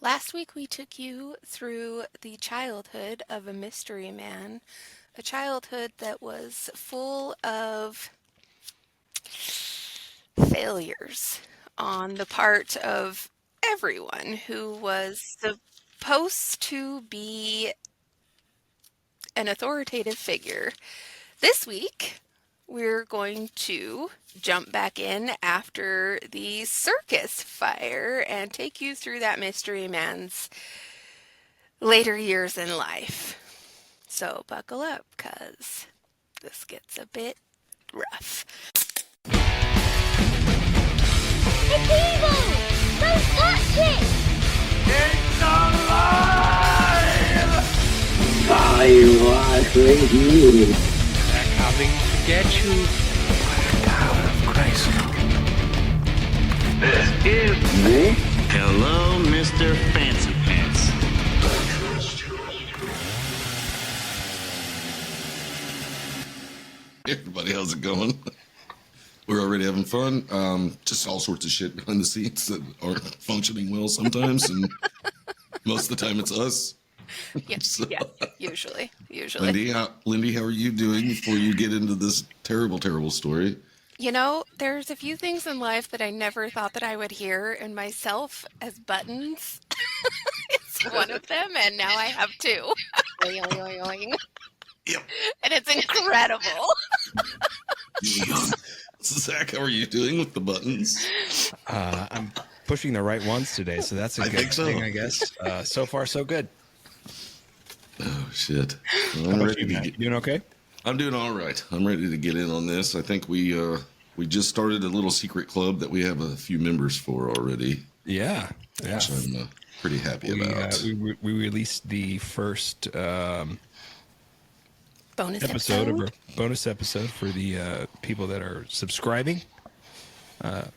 Last week we took you through the childhood of a mystery man, a childhood that was full of failures on the part of everyone who was supposed to be an authoritative figure. This week, we're going to jump back in after the circus fire and take you through that mystery man's later years in life. So buckle up, cuz this gets a bit rough. It's evil! Don't touch it! It's alive! I was with you. They're coming to get you by the power of Christ. This is Me? Hello, Mr. Fancy Pants. Hey everybody, how's it going? We're already having fun. Just all sorts of shit behind the scenes that aren't functioning well sometimes, and most of the time it's us. Yeah, So, yeah, usually. Lindy, how are you doing before you get into this terrible, terrible story? You know, there's a few things in life that I never thought that I would hear, and myself as buttons is one of them, and now I have two. Oing, oing, oing, oing. Yep. And it's incredible. Yeah. Zach, how are you doing with the buttons? I'm pushing the right ones today, so that's a I good think so. thing, I guess. So far, so good. Oh shit! Well, How I'm about ready you, to Matt? get. You doing okay? I'm doing all right. I'm ready to get in on this. I think we just started a little secret club that we have a few members for already, Yeah. which I'm pretty happy about. We released the first Bonus episode of episode. our bonus episode for the people that are subscribing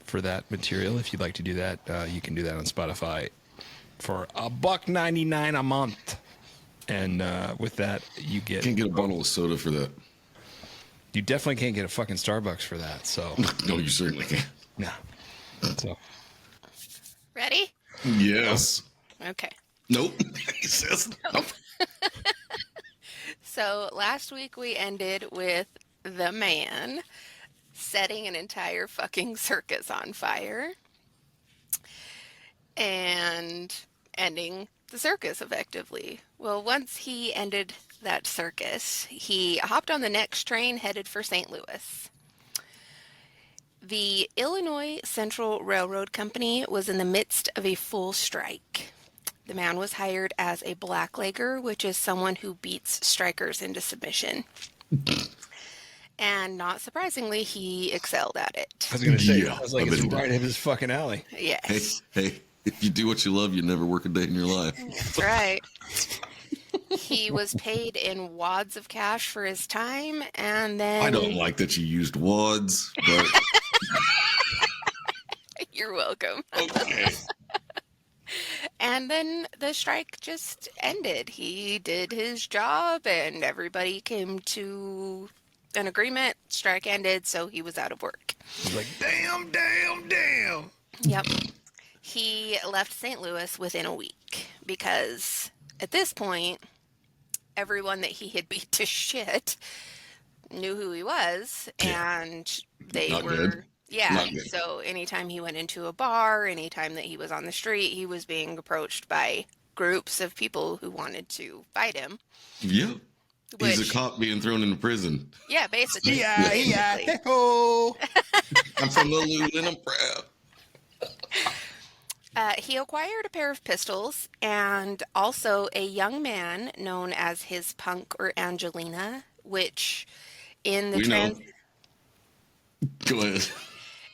for that material. If you'd like to do that, you can do that on Spotify for $1.99 a month. And with that, you get Can't get a bottle of soda for that. you definitely can't get a fucking Starbucks for that. So No, you certainly can't. no. So Ready? Yes. Okay. Nope. He says no. So last week we ended with the man setting an entire fucking circus on fire and ending the circus effectively. Well, once he ended that circus, he hopped on the next train headed for St. Louis. The Illinois Central Railroad Company was in the midst of a full strike. The man was hired as a blacklegger, which is someone who beats strikers into submission. And not surprisingly, he excelled at it. I was gonna say, Yeah, I was like, I it's bet he right in his fucking alley. Yes, Hey, if you do what you love, you never work a day in your life. that's right. He was paid in wads of cash for his time, and then I don't like that you used wads, but You're welcome. okay. And then the strike just ended. He did his job, and everybody came to an agreement. Strike ended, so he was out of work. He's like, damn. Yep. He left St. Louis within a week because at this point, everyone that he had beat to shit knew who he was, Yeah. and they Not were. good. Yeah, Not good. so anytime he went into a bar, anytime that he was on the street, he was being approached by groups of people who wanted to fight him. Yeah. He's Which, a cop being thrown into prison. yeah, basically. Yeah. basically. Oh. I'm from the loot and I'm proud. He acquired a pair of pistols and also a young man known as his punk or Angelina, which in the We know. Go ahead.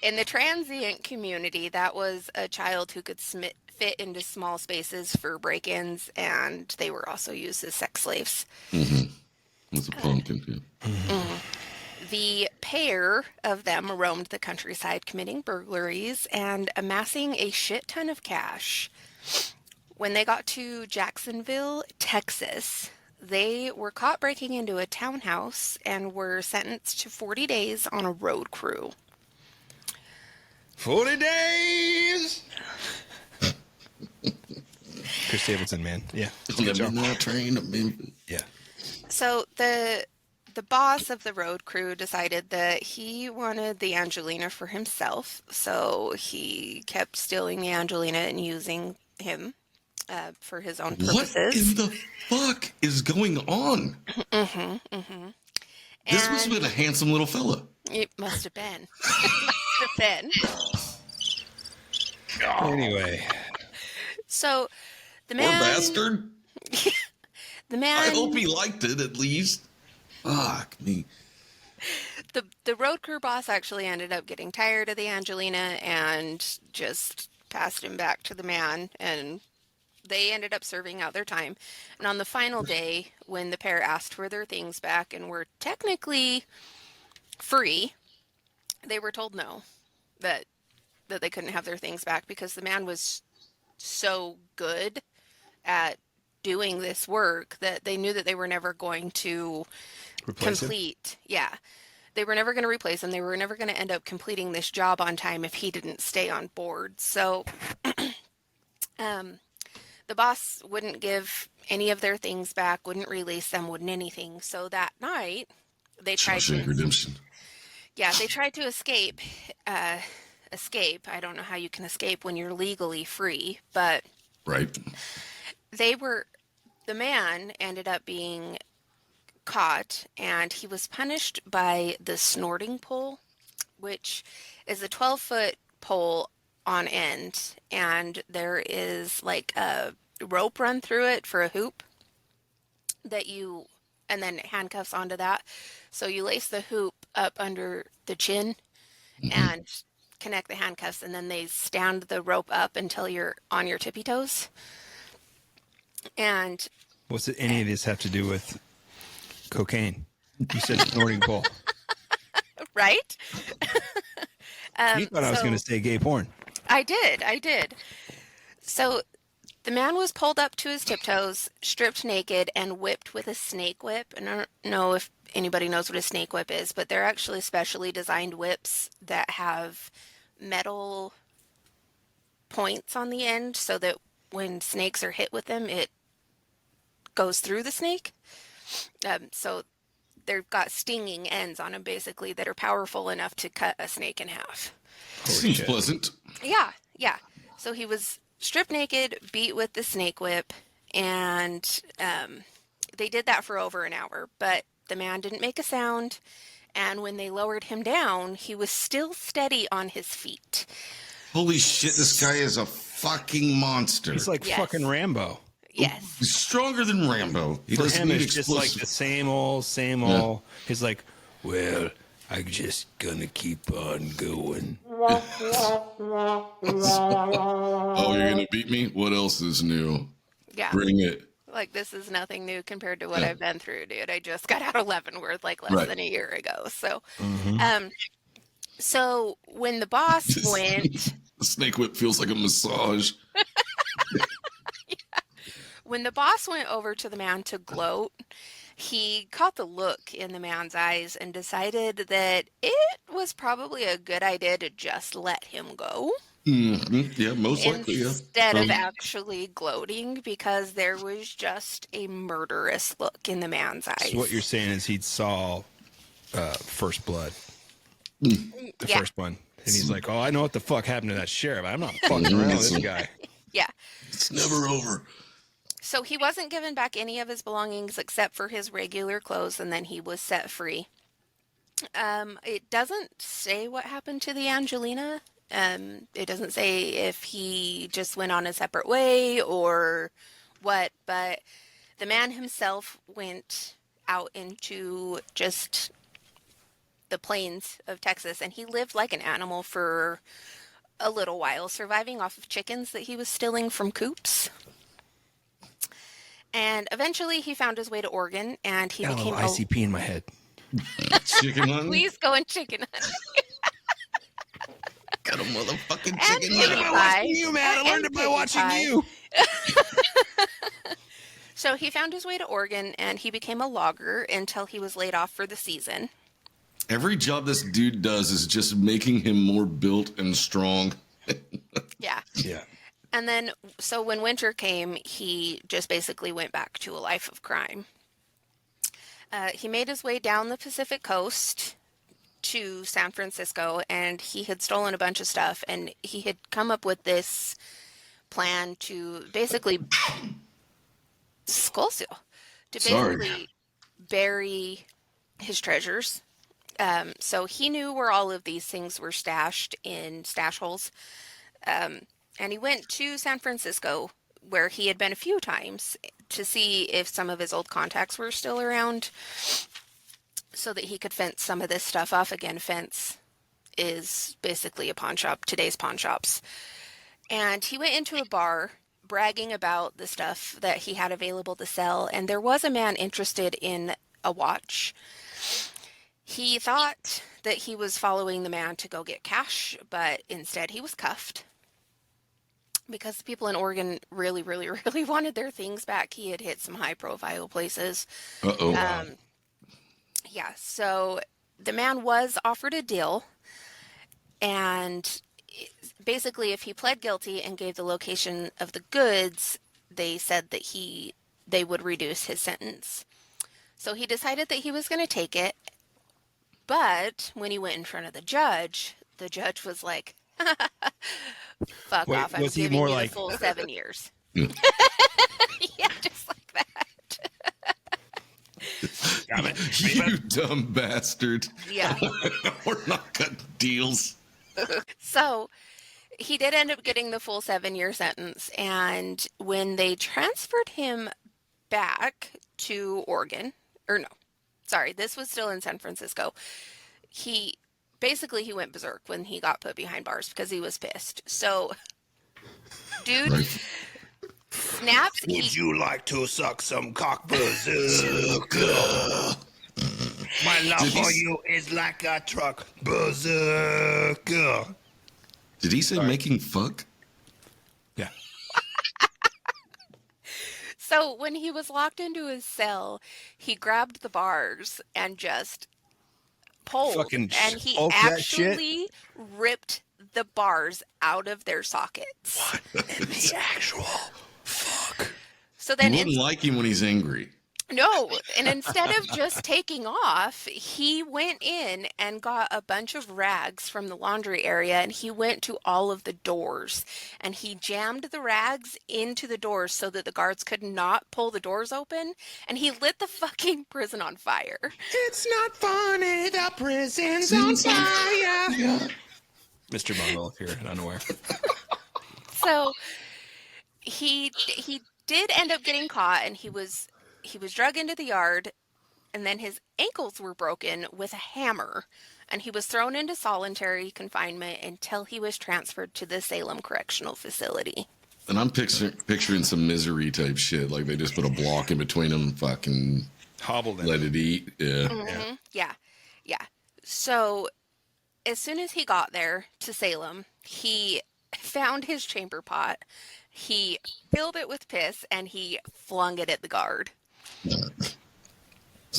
in the transient community, that was a child who could fit into small spaces for break-ins, and they were also used as sex slaves. That's a pumpkin. Yeah. The pair of them roamed the countryside committing burglaries and amassing a shit ton of cash. When they got to Jacksonville, Texas, they were caught breaking into a townhouse and were sentenced to 40 days on a road crew. 40 days. Chris Davidson, man. Yeah. On the midnight train to Memphis. Yeah. So the boss of the road crew decided that he wanted the Angelina for himself, so he kept stealing the Angelina and using him for his own What purposes. in the fuck is going on? This must have been a handsome little fella. It must have been. It must have been. Anyway. So the Poor man, bastard. the man, I hope he liked it at least. Fuck me. the road crew boss actually ended up getting tired of the Angelina and just passed him back to the man, and they ended up serving out their time. And on the final day, when the pair asked for their things back and were technically free, they were told no, that they couldn't have their things back because the man was so good at doing this work that they knew that they were never going to complete. Yeah. They were never going to replace him. They were never going to end up completing this job on time if he didn't stay on board. So the boss wouldn't give any of their things back, wouldn't release them, wouldn't anything. So that night, they tried Shawshank to Redemption. they tried to escape. Escape. I don't know how you can escape when you're legally free, but Right. the man ended up being caught, and he was punished by the snorting pole, which is a 12-foot pole on end, and there is like a rope run through it for a hoop and then handcuffs onto that. So you lace the hoop up under the chin and connect the handcuffs, and then they stand the rope up until you're on your tippy toes. And What's any of this have to do with cocaine? You said snorting pole. right? You thought I was going to say gay porn. I did. So the man was pulled up to his tiptoes, stripped naked, and whipped with a snake whip. And I don't know if anybody knows what a snake whip is, but they're actually specially designed whips that have metal points on the end so that when snakes are hit with them, it goes through the snake. So they've got stinging ends on them, basically, that are powerful enough to cut a snake in half. Seems pleasant. Yeah. So he was stripped naked, beat with the snake whip, and they did that for over an hour, but the man didn't make a sound, and when they lowered him down, he was still steady on his feet. Holy shit, this guy is a fucking monster. He's like Yes. fucking Rambo. Yes. He's stronger than Rambo. He For doesn't him, need it's just like explosive. the same old. He's like, well, I'm just gonna keep on going. Oh, you're gonna beat me? What else is new? Yeah. Bring it. Like, this is nothing new compared to what I've been through, dude. I just got out of Leavenworth like less Right. than a year ago. So when the boss went, The snake whip feels like a massage. when the boss went over to the man to gloat, he caught the look in the man's eyes and decided that it was probably a good idea to just let him go Yeah, most likely, yeah. instead of actually gloating, because there was just a murderous look in the man's eyes. So what you're saying is he saw First Blood, the Yeah. first one, and he's like, "Oh, I know what the fuck happened to that sheriff. I'm not fucking around with this guy." Yeah. It's never over. So he wasn't given back any of his belongings except for his regular clothes, and then he was set free. It doesn't say what happened to the Angelina. It doesn't say if he just went on a separate way or what, but the man himself went out into just the plains of Texas, and he lived like an animal for a little while, surviving off of chickens that he was stealing from coops. And eventually he found his way to Oregon, and he Got a became little ICP in my head. Chicken hunting? Please go and chicken hunt. Got a motherfucking And chicken piggy hunting. pie. You, man. I And learned it by piggy watching pie. you. So he found his way to Oregon, and he became a logger until he was laid off for the season. Every job this dude does is just making him more built and strong. Yeah. Yeah. And then, so when winter came, he just basically went back to a life of crime. He made his way down the Pacific coast to San Francisco, and he had stolen a bunch of stuff, and he had come up with this plan to basically skull seal, to Sorry. basically bury his treasures. So he knew where all of these things were stashed in stash holes. And he went to San Francisco, where he had been a few times, to see if some of his old contacts were still around so that he could fence some of this stuff off. Again, fence is basically a pawn shop, today's pawn shops. And he went into a bar bragging about the stuff that he had available to sell, and there was a man interested in a watch. He thought that he was following the man to go get cash, but instead he was cuffed because the people in Oregon really, really, really wanted their things back. He had hit some high-profile places. Uh-oh. Yeah, so the man was offered a deal, and basically if he pled guilty and gave the location of the goods, they said that they would reduce his sentence. So he decided that he was going to take it, but when he went in front of the judge was like, fuck Wait, off, I'm was he giving more you like- the full 7 years. Yeah, just like that. Damn it. You dumb bastard. Yeah. We're not cutting deals. So he did end up getting the full 7-year sentence, and when they transferred him back to Oregon, or no, sorry, this was still in San Francisco, he went berserk when he got put behind bars because he was pissed. So, dude Right. snaps. Would you like to suck some cock berserker? My love Did he for s- you is like a truck berserker. Did he say making fuck? Yeah. So when he was locked into his cell, he grabbed the bars and just pulled, Fucking and he spoke that shit? actually ripped the bars out of their sockets. The actual fuck. So You then, wouldn't like him when he's angry. no, and instead of just taking off, he went in and got a bunch of rags from the laundry area, and he went to all of the doors, and he jammed the rags into the doors so that the guards could not pull the doors open, and he lit the fucking prison on fire. It's not funny, the prison's on fire. Yeah. Mr. Bungle, if you're unaware. So he did end up getting caught, and he was dragged into the yard, and then his ankles were broken with a hammer, and he was thrown into solitary confinement until he was transferred to the Salem Correctional Facility. And I'm picturing some misery type shit. Like they just put a block in between them, fucking Hobbled him. let it eat. Yeah. Yeah. So as soon as he got there to Salem, he found his chamber pot, he filled it with piss, and he flung it at the guard.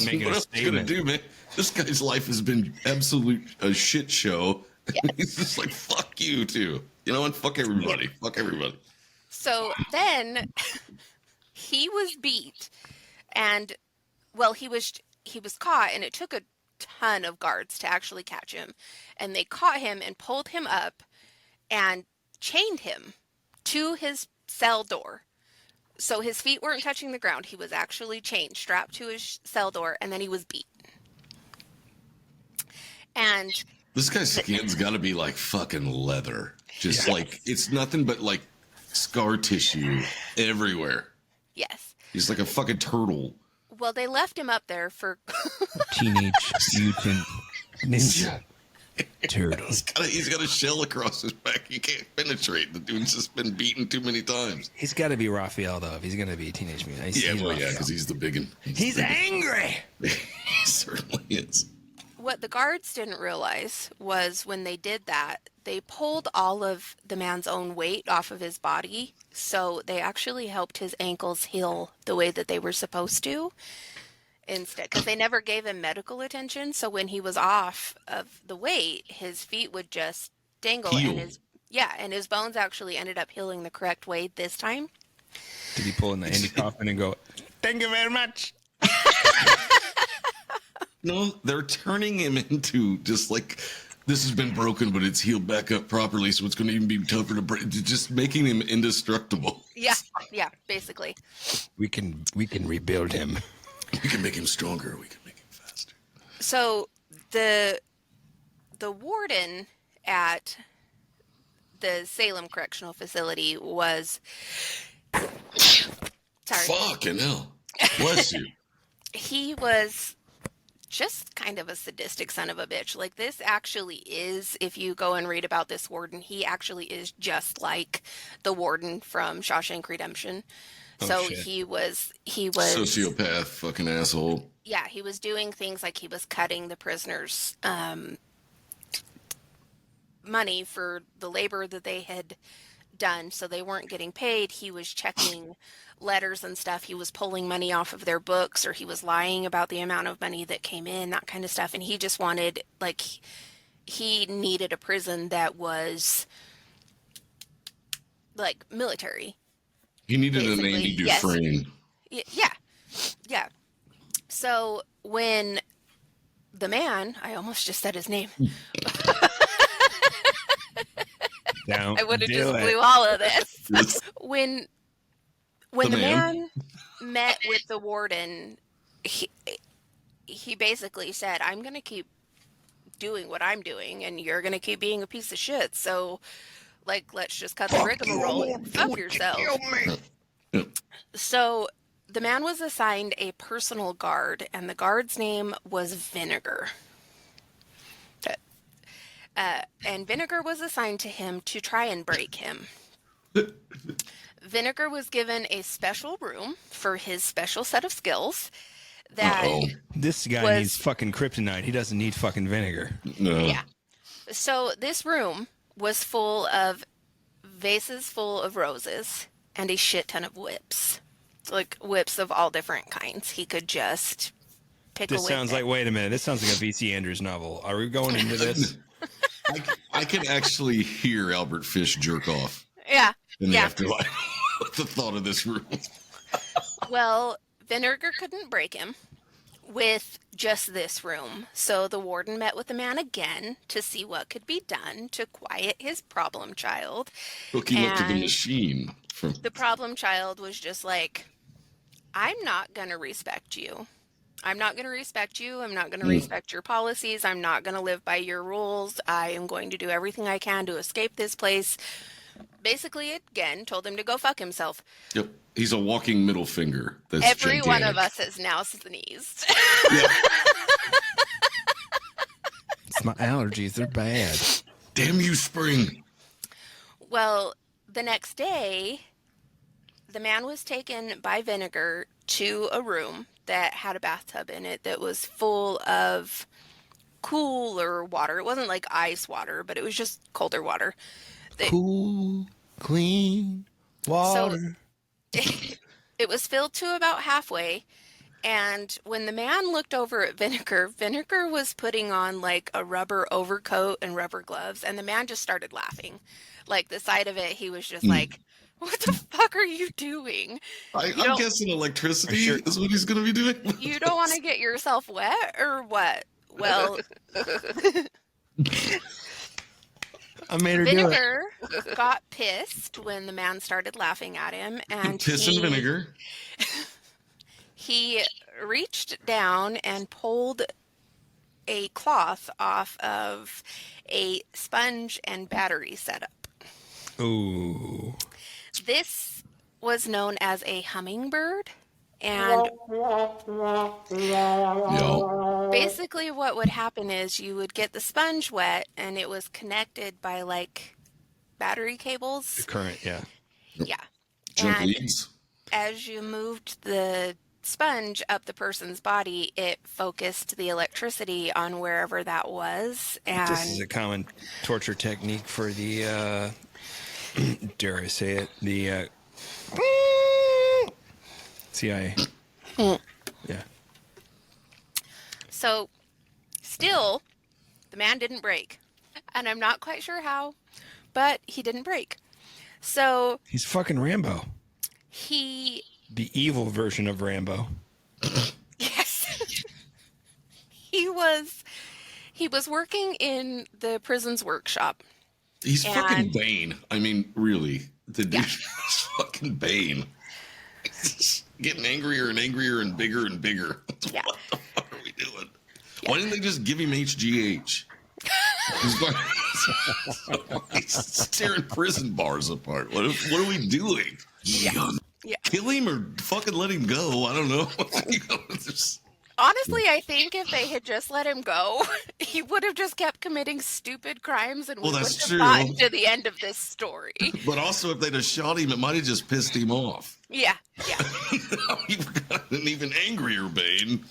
Making What a else you gonna statement. do, man? This guy's life has been a shit show. And he's just like, fuck you too. You know what? Fuck everybody. Fuck everybody. So then he was beat, and well, he was caught, and it took a ton of guards to actually catch him, and they caught him and pulled him up and chained him to his cell door. So his feet weren't touching the ground. He was actually chained, strapped to his cell door, and then he was beat. And This guy's skin's got to be like fucking leather. Just like, it's nothing but like scar tissue everywhere. yes, He's like a fucking turtle. well, they left him up there for Teenage Mutant Ninja Turtle. He's got a shell across his back. You can't penetrate. The dude's just been beaten too many times. He's got to be Raphael, though, if he's going to be Teenage Mutant. He's Raphael. because he's the big one. He's angry. He certainly is. What the guards didn't realize was when they did that, they pulled all of the man's own weight off of his body. So they actually helped his ankles heal the way that they were supposed to instead, because they never gave him medical attention. So when he was off of the weight, his feet would just dangle Heal. and Yeah, and his bones actually ended up healing the correct way this time. Did he pull in the Andy Kaufman and go, "Thank you very much"? No, they're turning him into just like this has been broken, but it's healed back up properly, so it's going to even be tougher to break. Just making him indestructible. Yeah, basically. We can rebuild him. We can make him stronger. We can make him faster. So the warden at the Salem Correctional Facility was sorry. Fucking hell! Bless you. He was just kind of a sadistic son of a bitch. Like, this actually is, if you go and read about this warden, he actually is just like the warden from Shawshank Redemption. So shit. he was Sociopath, fucking asshole. yeah, he was doing things like he was cutting the prisoners money for the labor that they had done, so they weren't getting paid. He was checking letters and stuff. He was pulling money off of their books, or he was lying about the amount of money that came in, that kind of stuff. And he just wanted, like, he needed a prison that was like military. He needed an Basically, Andy yes. Dufresne. Yeah. So when the man, I almost just said his name. Down. I would have just blew all of this. When the man met with the warden, he basically said, "I'm going to keep doing what I'm doing, and you're going to keep being a piece of shit. So, like, let's just cut the rigmarole and fuck yourself." So the man was assigned a personal guard, and the guard's name was Vinegar. And Vinegar was assigned to him to try and break him. Vinegar was given a special room for his special set of skills that This guy needs fucking kryptonite. He doesn't need fucking vinegar. No. Yeah. So this room was full of vases full of roses and a shit ton of whips. Like whips of all different kinds. He could just pick a whip. This sounds like, wait a minute, this sounds like a V.C. Andrews novel. Are we going into this? I can actually hear Albert Fish jerk off Yeah. in the afterlife with the thought of this room. Well, Vinegar couldn't break him with just this room. So the warden met with the man again to see what could be done to quiet his problem child. Hook him up to the machine. The problem child was just like, "I'm not going to respect you. I'm not going to respect you. I'm not going to respect your policies. I'm not going to live by your rules. I am going to do everything I can to escape this place." Basically, again, told him to go fuck himself. Yep. He's a walking middle finger. That's Every gigantic. one of us has now sneezed. Yep. It's my allergies. They're bad. Damn you, spring. Well, the next day, the man was taken by Vinegar to a room that had a bathtub in it that was full of cooler water. It wasn't like ice water, but it was just colder water. Cool, clean water. So it was filled to about halfway. And when the man looked over at Vinegar, Vinegar was putting on like a rubber overcoat and rubber gloves. And the man just started laughing. Like the side of it, he was just like, "What the fuck are you doing? I'm guessing electricity is what he's going to be doing. You don't want to get yourself wet or what?" Well, I made her do it. Vinegar got pissed when the man started laughing at him, and Piss and vinegar. He reached down and pulled a cloth off of a sponge and battery setup. Ooh. This was known as a hummingbird, and basically what would happen is you would get the sponge wet, and it was connected by like battery cables. Current, yeah. Yeah. Jump And leads. as you moved the sponge up the person's body, it focused the electricity on wherever that was. And This is a common torture technique for the, dare I say it, the CIA. Yeah. so still, the man didn't break. And I'm not quite sure how, but he didn't break. So He's fucking Rambo. he, The evil version of Rambo. yes, he was working in the prison's workshop. He's And- fucking Bane. I mean, really. The dude Yeah. is fucking Bane. He's getting angrier and angrier and bigger. Yeah. What the fuck are we doing? Why didn't they just give him HGH? He's tearing prison bars apart. What are we doing? Yeah. Kill him or fucking let him go? I don't know. Honestly, I think if they had just let him go, he would have just kept committing stupid crimes and we Well, wouldn't that's have true. gotten to the end of this story. But also, if they'd have shot him, it might have just pissed him off. Yeah. You've got an even angrier Bane.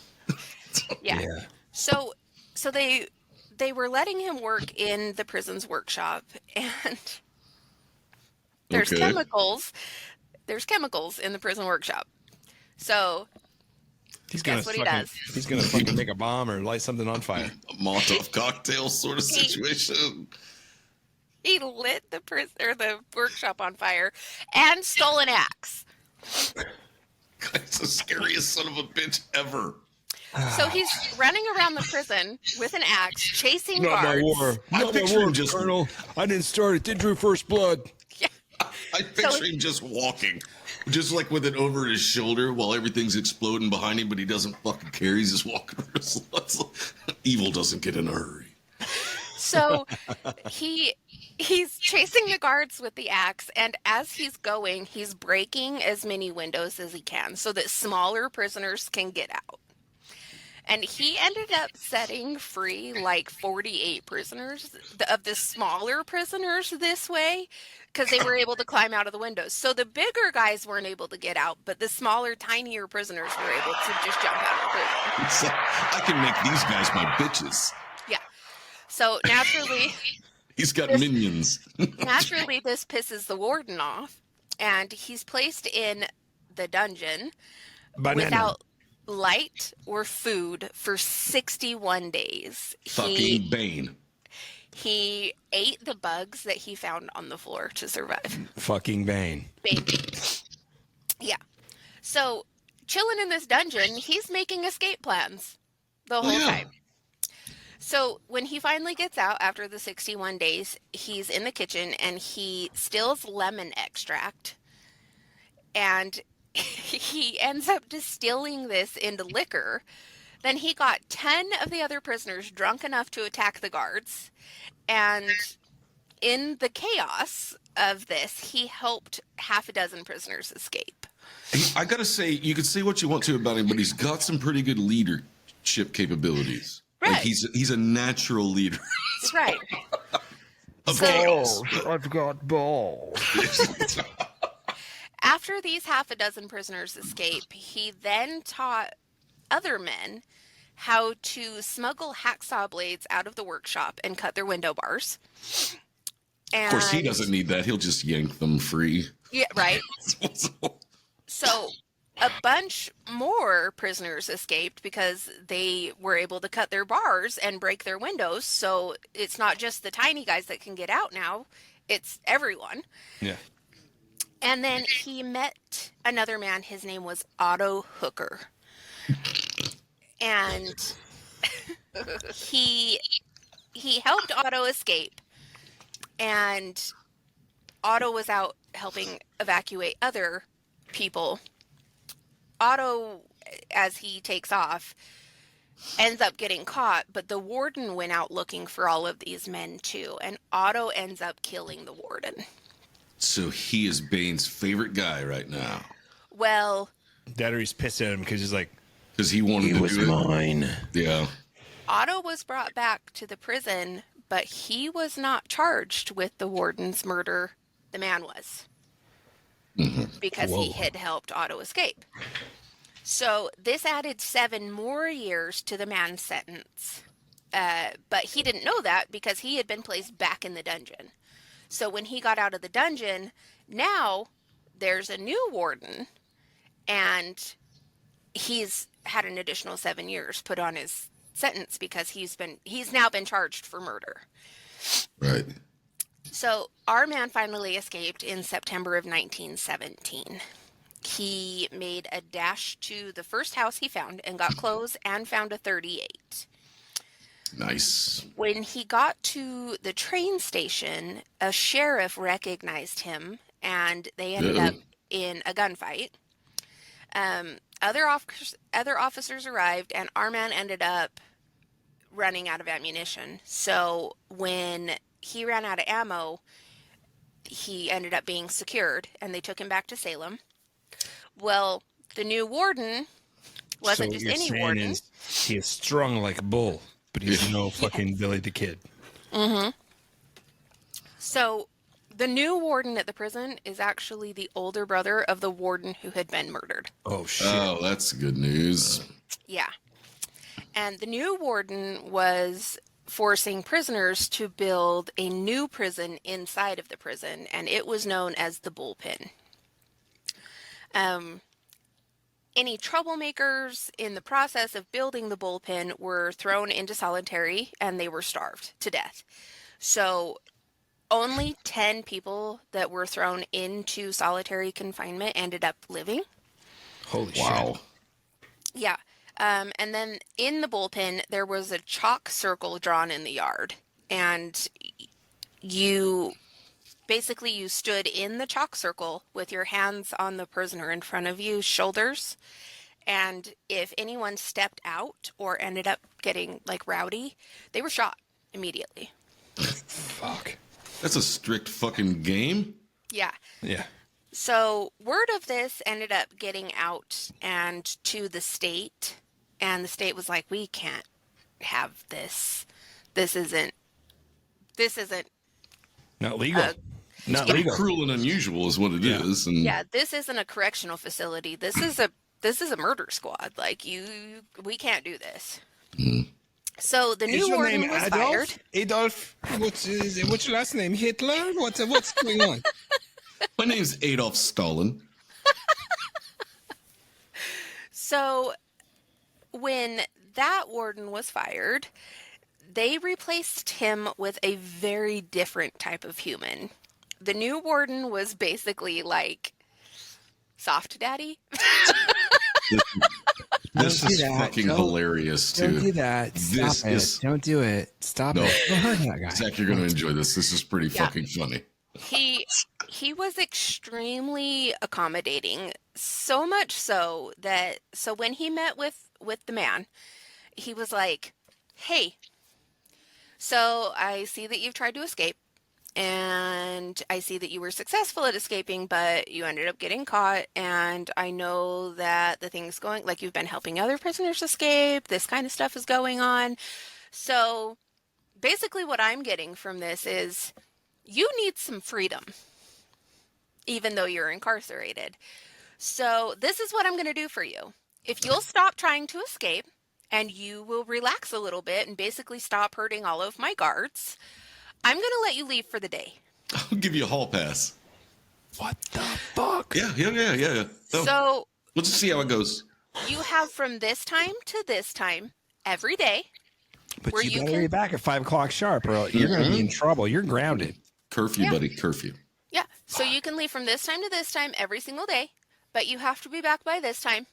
Yeah. So they were letting him work in the prison's workshop, and there's Okay. chemicals. There's chemicals in the prison workshop. So guess what he does? He's gonna fucking make a bomb or light something on fire. A Molotov cocktail sort of situation. He lit the the workshop on fire and stole an axe. Guy's the scariest son of a bitch ever. So he's running around the prison with an axe, chasing Not my guards. war. I Not my picture war, him just- Colonel. I didn't start it. Didn't drew first blood. I picture him just walking, just like with it over his shoulder while everything's exploding behind him, but he doesn't fucking care. He's just walking through his life. Evil doesn't get in a hurry. So he's chasing the guards with the axe, and as he's going, he's breaking as many windows as he can so that smaller prisoners can get out. And he ended up setting free like 48 prisoners of the smaller prisoners this way because they were able to climb out of the windows. So the bigger guys weren't able to get out, but the smaller, tinier prisoners were able to just jump out of prison. So I can make these guys my bitches. Yeah. So naturally, He's got This- minions. naturally, this pisses the warden off, and he's placed in the dungeon Banana. without light or food for 61 days. Fucking Bane. He ate the bugs that he found on the floor to survive. Fucking Bane. Baby. Yeah. So, chilling in this dungeon, he's making escape plans the whole time. So, when he finally gets out after the 61 days, he's in the kitchen and he stills lemon extract. And he ends up distilling this into liquor. Then he got 10 of the other prisoners drunk enough to attack the guards. And in the chaos of this, he helped half a dozen prisoners escape. I gotta say, you can say what you want to about him, but he's got some pretty good leadership capabilities. Right. Like he's a natural leader. Right. Of So- chaos. I've got balls. After these half a dozen prisoners escape, he then taught other men how to smuggle hacksaw blades out of the workshop and cut their window bars. And, Of course, he doesn't need that. He'll just yank them free. Yeah, right. So a bunch more prisoners escaped because they were able to cut their bars and break their windows. So it's not just the tiny guys that can get out now, it's everyone. Yeah. And then he met another man. His name was Otto Hooker. And he helped Otto escape. And Otto was out helping evacuate other people. Otto, as he takes off, ends up getting caught, but the warden went out looking for all of these men too. And Otto ends up killing the warden. So he is Bane's favorite guy right now Well, That or he's pissed at him because he's like, because he wanted he to was do it. mine. Yeah. Otto was brought back to the prison, but he was not charged with the warden's murder. The man was. Because he had helped Otto escape. So this added 7 more years to the man's sentence. But he didn't know that because he had been placed back in the dungeon. So when he got out of the dungeon, now there's a new warden, and he's had an additional 7 years put on his sentence because he's now been charged for murder. Right. So our man finally escaped in September of 1917. He made a dash to the first house he found and got clothes and found a 38. Nice. When he got to the train station, a sheriff recognized him and they ended Uh-oh. up in a gunfight. Other officers arrived and our man ended up running out of ammunition. So when he ran out of ammo, he ended up being secured and they took him back to Salem. Well, the new warden wasn't so just what any you're saying warden. is he is strung like a bull, but he's no fucking Billy the Kid. So the new warden at the prison is actually the older brother of the warden who had been murdered. Oh shit! Oh, that's good news. Yeah. And the new warden was forcing prisoners to build a new prison inside of the prison, and it was known as the Bullpen. Any troublemakers in the process of building the Bullpen were thrown into solitary and they were starved to death. So only 10 people that were thrown into solitary confinement ended up living. Holy Wow. shit! Yeah. And then in the Bullpen, there was a chalk circle drawn in the yard. And you stood in the chalk circle with your hands on the prisoner in front of you, shoulders. And if anyone stepped out or ended up getting like rowdy, they were shot immediately. Fuck. That's a strict fucking game. Yeah. Yeah. So word of this ended up getting out and to the state, and the state was like, "We can't have this. This isn't Not legal. Not Pretty legal. cruel and unusual is what it is. And yeah, this isn't a correctional facility. This is a murder squad. Like we can't do this." So the new warden was fired. Adolf? What's your last name? Hitler? What's going on? my name's Adolf Stalin. So when that warden was fired, they replaced him with a very different type of human. The new warden was basically like soft daddy. This Don't do is that. fucking Don't- hilarious, too. Don't do that. Stop This it. is- Don't do it. Stop No. it. Don't hurt that guy. Zach, you're going to enjoy this. This is pretty Yeah. fucking funny. He was extremely accommodating, so much so that when he met with the man, he was like, "Hey, so I see that you've tried to escape, and I see that you were successful at escaping, but you ended up getting caught, and I know that the thing's going, like you've been helping other prisoners escape, this kind of stuff is going on. So basically what I'm getting from this is you need some freedom, even though you're incarcerated. So this is what I'm going to do for you. If you'll stop trying to escape and you will relax a little bit and basically stop hurting all of my guards, I'm going to let you leave for the day." I'll give you a hall pass. What the fuck? Yeah. Oh, So we'll just see how it goes. you have from this time to this time every day. But Where you you better can- be back at 5 o'clock sharp, or you're going to be in trouble. You're grounded. Curfew, Yeah. buddy. Curfew. Yeah. So you can leave from this time to this time every single day, but you have to be back by this time.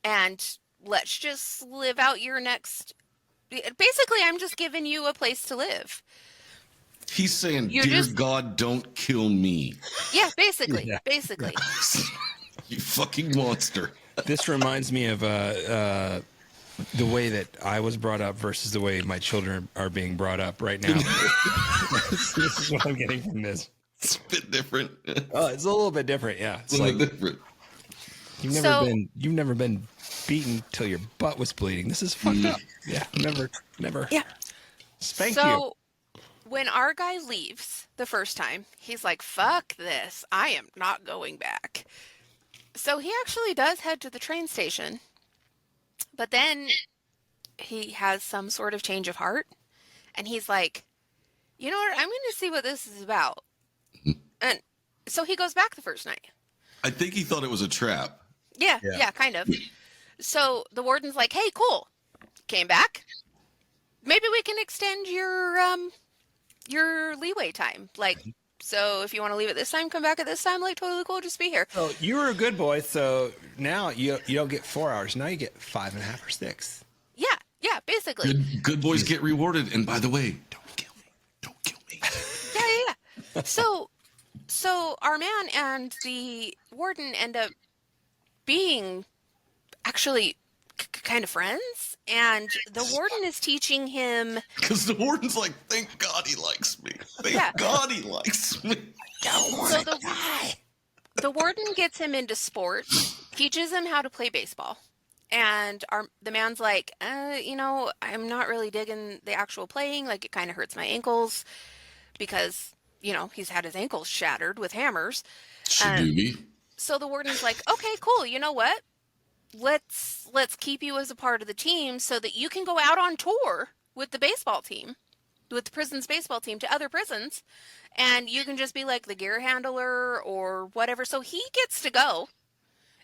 And let's just live out your next. Basically, I'm just giving you a place to live. He's saying, You're "Dear just- God, don't kill me." Yeah, basically. Yeah. Basically. You fucking monster. This reminds me of the way that I was brought up versus the way my children are being brought up right now. This is what I'm getting from this. It's a bit different. Oh, it's a little bit different, yeah. It's It's like different. you've never been beaten till your butt was bleeding. This is fucked up. Yeah, never. Yeah. Spank you. So when our guy leaves the first time, he's like, "Fuck this. I am not going back." So he actually does head to the train station. But then he has some sort of change of heart. And he's like, "You know what? I'm going to see what this is about." And so he goes back the first night. I think he thought it was a trap. Yeah, kind of. So the warden's like, "Hey, cool. Came back. Maybe we can extend your your leeway time. Like, so if you want to leave at this time, come back at this time. Like, totally cool. Just be here. So you were a good boy, so now you don't get 4 hours. Now you get 5.5 or 6. Yeah, basically. Good boys get rewarded. And by the way, don't kill me. Don't kill me. Yeah. So our man and the warden end up being actually kind of friends, and the warden is teaching him. Because the warden's like, thank God he likes me. Thank God he likes me. So the warden gets him into sports, teaches him how to play baseball. And the man's like, I'm not really digging the actual playing. Like, it kind of hurts my ankles because, he's had his ankles shattered with hammers. Shadoogie. So the warden's like, okay, cool. You know what? Let's keep you as a part of the team so that you can go out on tour with the baseball team, with the prison's baseball team to other prisons. And you can just be like the gear handler or whatever. So he gets to go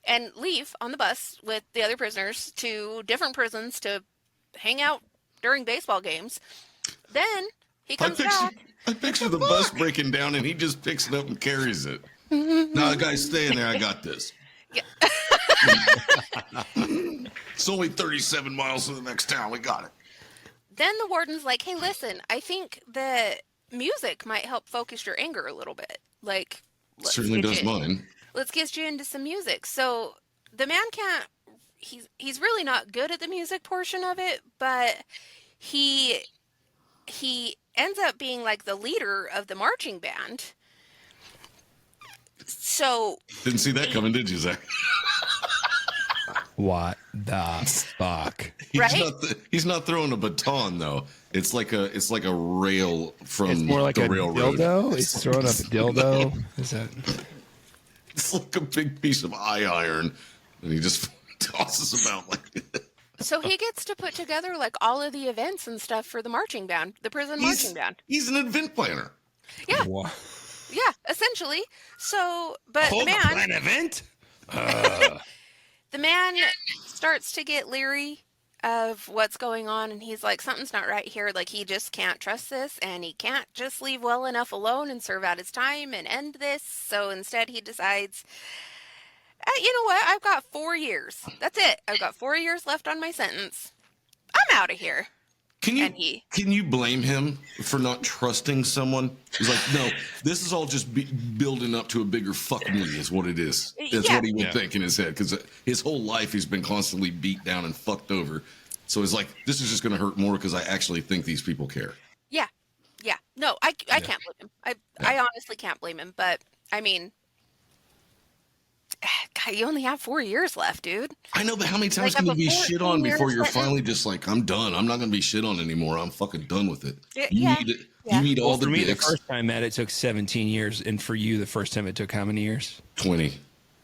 and leave on the bus with the other prisoners to different prisons to hang out during baseball games. Then he comes back. I picture the bus breaking down and he just picks it up and carries it. No, guys, stay in there. I got this. Yeah. It's only 37 miles to the next town. We got it. Then the warden's like, hey, listen, I think that music might help focus your anger a little bit. Like, Certainly does mine. Let's get you into some music. So the man he's really not good at the music portion of it, but he ends up being like the leader of the marching band. So Didn't see that coming, did you, Zach? What the fuck? He's not throwing a baton though. It's like a rail from It's more like the a railroad. dildo. It's throwing a dildo. Is that? It's like a big piece of eye iron, and he just tosses them out like. So he gets to put together like all of the events and stuff for the marching band, the prison marching band. He's an event planner. Yeah. What? Yeah, essentially. So, but Hold the the man, plan event. the man starts to get leery of what's going on, and he's like, something's not right here. Like, he just can't trust this, and he can't just leave well enough alone and serve out his time and end this. So instead he decides, you know what? I've got 4 years. That's it. I've got 4 years left on my sentence. I'm out of here. Can you blame him for not trusting someone? He's like, no, this is all just building up to a bigger fuck me is what it is. That's what he would think in his head, because his whole life he's been constantly beat down and fucked over. So he's like, this is just going to hurt more because I actually think these people care. Yeah. No, I can't blame him. I honestly can't blame him. But, I mean, God, you only have 4 years left, dude. I know, but how many times can you be shit on before you're finally just like, I'm done. I'm not going to be shit on anymore. I'm fucking done with it. You need all the For me, the dicks. first time it took 17 years, and for you, the first time it took how many years? 20.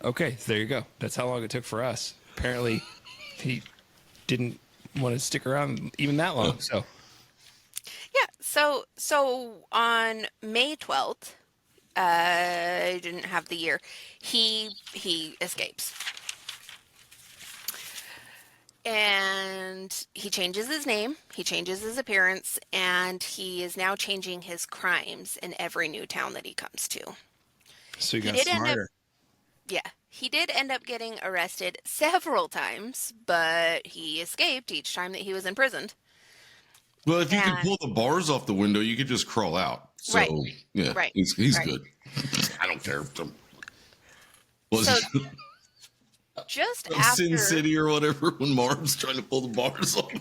Okay, so there you go. That's how long it took for us. Apparently, he didn't want to stick around even that long. So, Yeah. So on May 12th, I didn't have the year. He escapes. And he changes his name, he changes his appearance, and he is now changing his crimes in every new town that he comes to. so you got did end up- smarter. Yeah, he did end up getting arrested several times, but he escaped each time that he was imprisoned. Well, if you could And- pull the bars off the window, you could just crawl out. So, Right. yeah, Right. he's Right. good. I don't care. So just Sin after City or whatever when Marv's trying to pull the bars off.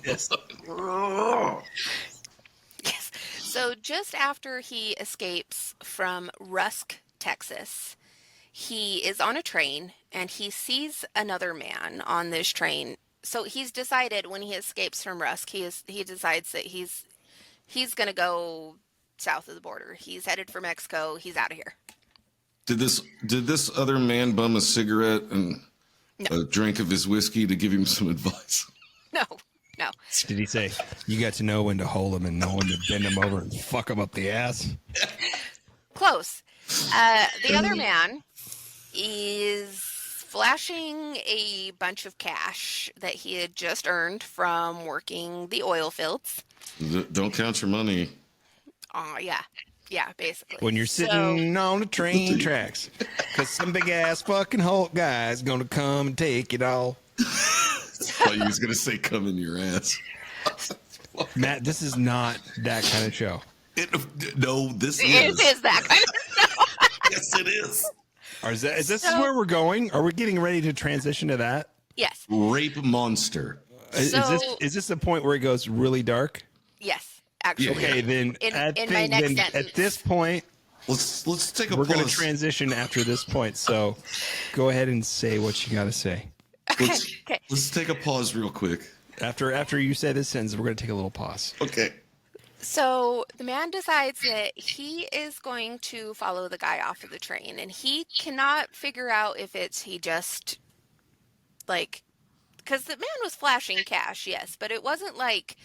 Yes. So just after he escapes from Rusk, Texas, he is on a train and he sees another man on this train. So he's decided when he escapes from Rusk, he decides that he's going to go south of the border. He's headed for Mexico. He's out of here. Did this other man bum a cigarette and a drink of his whiskey to give him some advice? No. Did he say, you got to know when to hold him and know when to bend him over and fuck him up the ass? Close. The other man is flashing a bunch of cash that he had just earned from working the oil fields. Don't count your money. Oh, yeah. Yeah, basically. When you're sitting on the train tracks, because some big ass fucking Hulk guy is gonna come and take it all. Thought you was gonna say come in your ass. Matt, this is not that kind of show. No, this It is that kind of Yes, it is. Is this where we're going? Are we getting ready to transition to that? Yes. Rape monster. Is this the point where it goes really dark? Yes, actually. Okay, then at this point, let's take a we're pause. going to transition after this point. So go ahead and say what you got to say. Okay. Let's take a pause real quick. After you say this sentence, we're going to take a little pause. Okay. So the man decides that he is going to follow the guy off of the train, and he cannot figure out if he just, like, because the man was flashing cash, yes, but it wasn't like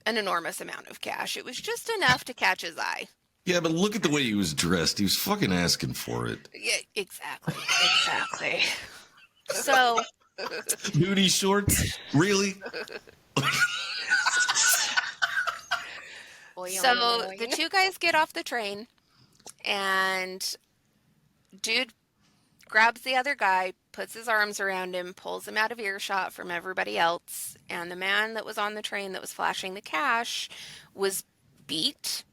an enormous amount of cash. It was just enough to catch his eye. Yeah, but look at the way he was dressed. He was fucking asking for it. Yeah, exactly. Exactly. So. Booty shorts? Really? So the two guys get off the train, and dude grabs the other guy, puts his arms around him, pulls him out of earshot from everybody else, and the man that was on the train that was flashing the cash was beat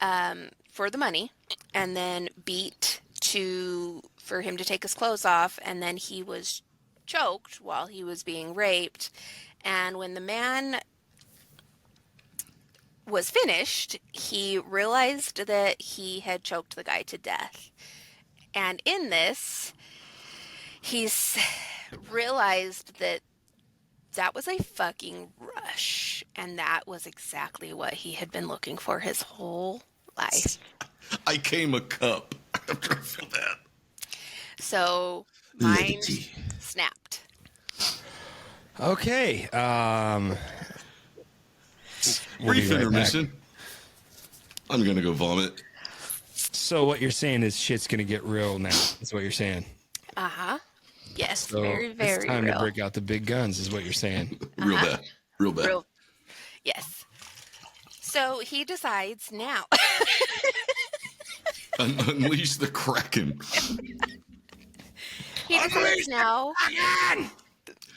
for the money, and then beat for him to take his clothes off, and then he was choked while he was being raped. And when the man was finished, he realized that he had choked the guy to death. And in this, he's realized that was a fucking rush. And that was exactly what he had been looking for his whole life. I came a cup after I feel that. So mine snapped. Okay. Brief intermission. I'm going to go vomit. So what you're saying is shit's going to get real now. That's what you're saying. Uh-huh. Yes, So very, very it's time real. to break out the big guns is what you're saying. Real bad. Real bad. Yes. So he decides now. Unleash the Kraken. He decides now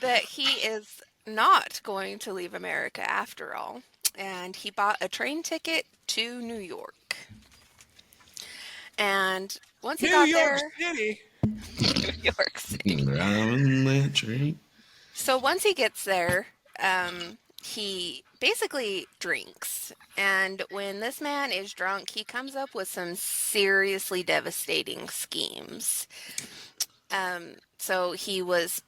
that he is not going to leave America after all. And he bought a train ticket to New York. And once he got there... City. New York City. On that train. So once he gets there, he basically drinks. And when this man is drunk, he comes up with some seriously devastating schemes. So he was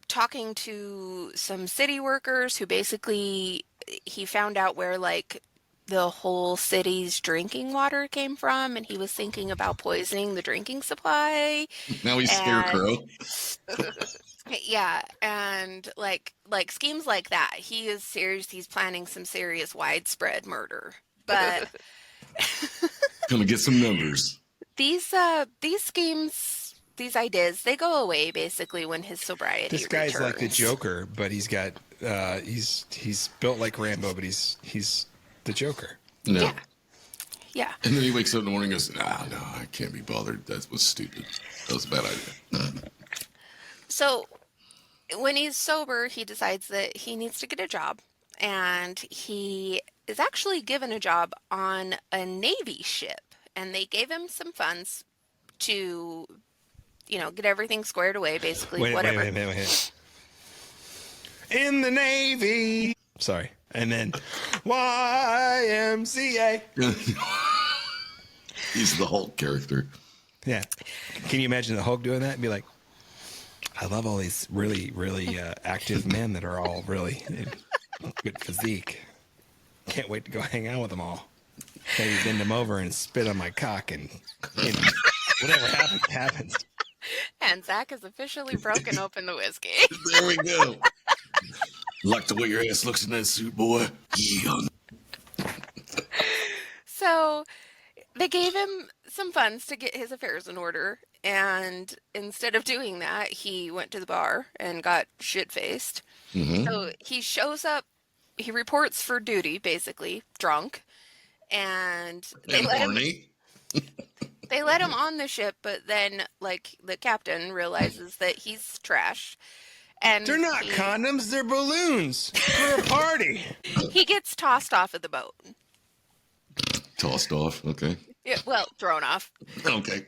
talking to some city workers who basically, he found out where like the whole city's drinking water came from, and he was thinking about poisoning the drinking supply. Now he's Scarecrow. Yeah, and like schemes like that. He is serious. He's planning some serious widespread murder. But Gonna get some numbers. these schemes, these ideas, they go away basically when his sobriety This guy's returns. like the Joker, but he's got he's built like Rambo, but he's the Joker. No. Yeah. And then he wakes up in the morning and goes, no, I can't be bothered. That was stupid. That was a bad idea. So when he's sober, he decides that he needs to get a job. And he is actually given a job on a Navy ship. And they gave him some funds to, get everything squared away, basically, whatever. Wait. In the Navy. Sorry. And then YMCA. He's the Hulk character. Yeah. Can you imagine the Hulk doing that and be like, I love all these really, really active men that are all really good physique. Can't wait to go hang out with them all. Maybe bend them over and spit on my cock and, whatever happens. And Zach has officially broken open the whiskey. There we go. Like the way your ass looks in that suit, boy. Yeah. So they gave him some funds to get his affairs in order. And instead of doing that, he went to the bar and got shit-faced. Mm-hmm. So he shows up, he reports for duty, basically, drunk. and And Barney. they let him on the ship, but then like the captain realizes that he's trash. And They're not condoms, they're balloons for a party. he gets tossed off of the boat. Tossed off. Okay. Yeah, well, thrown off. Okay.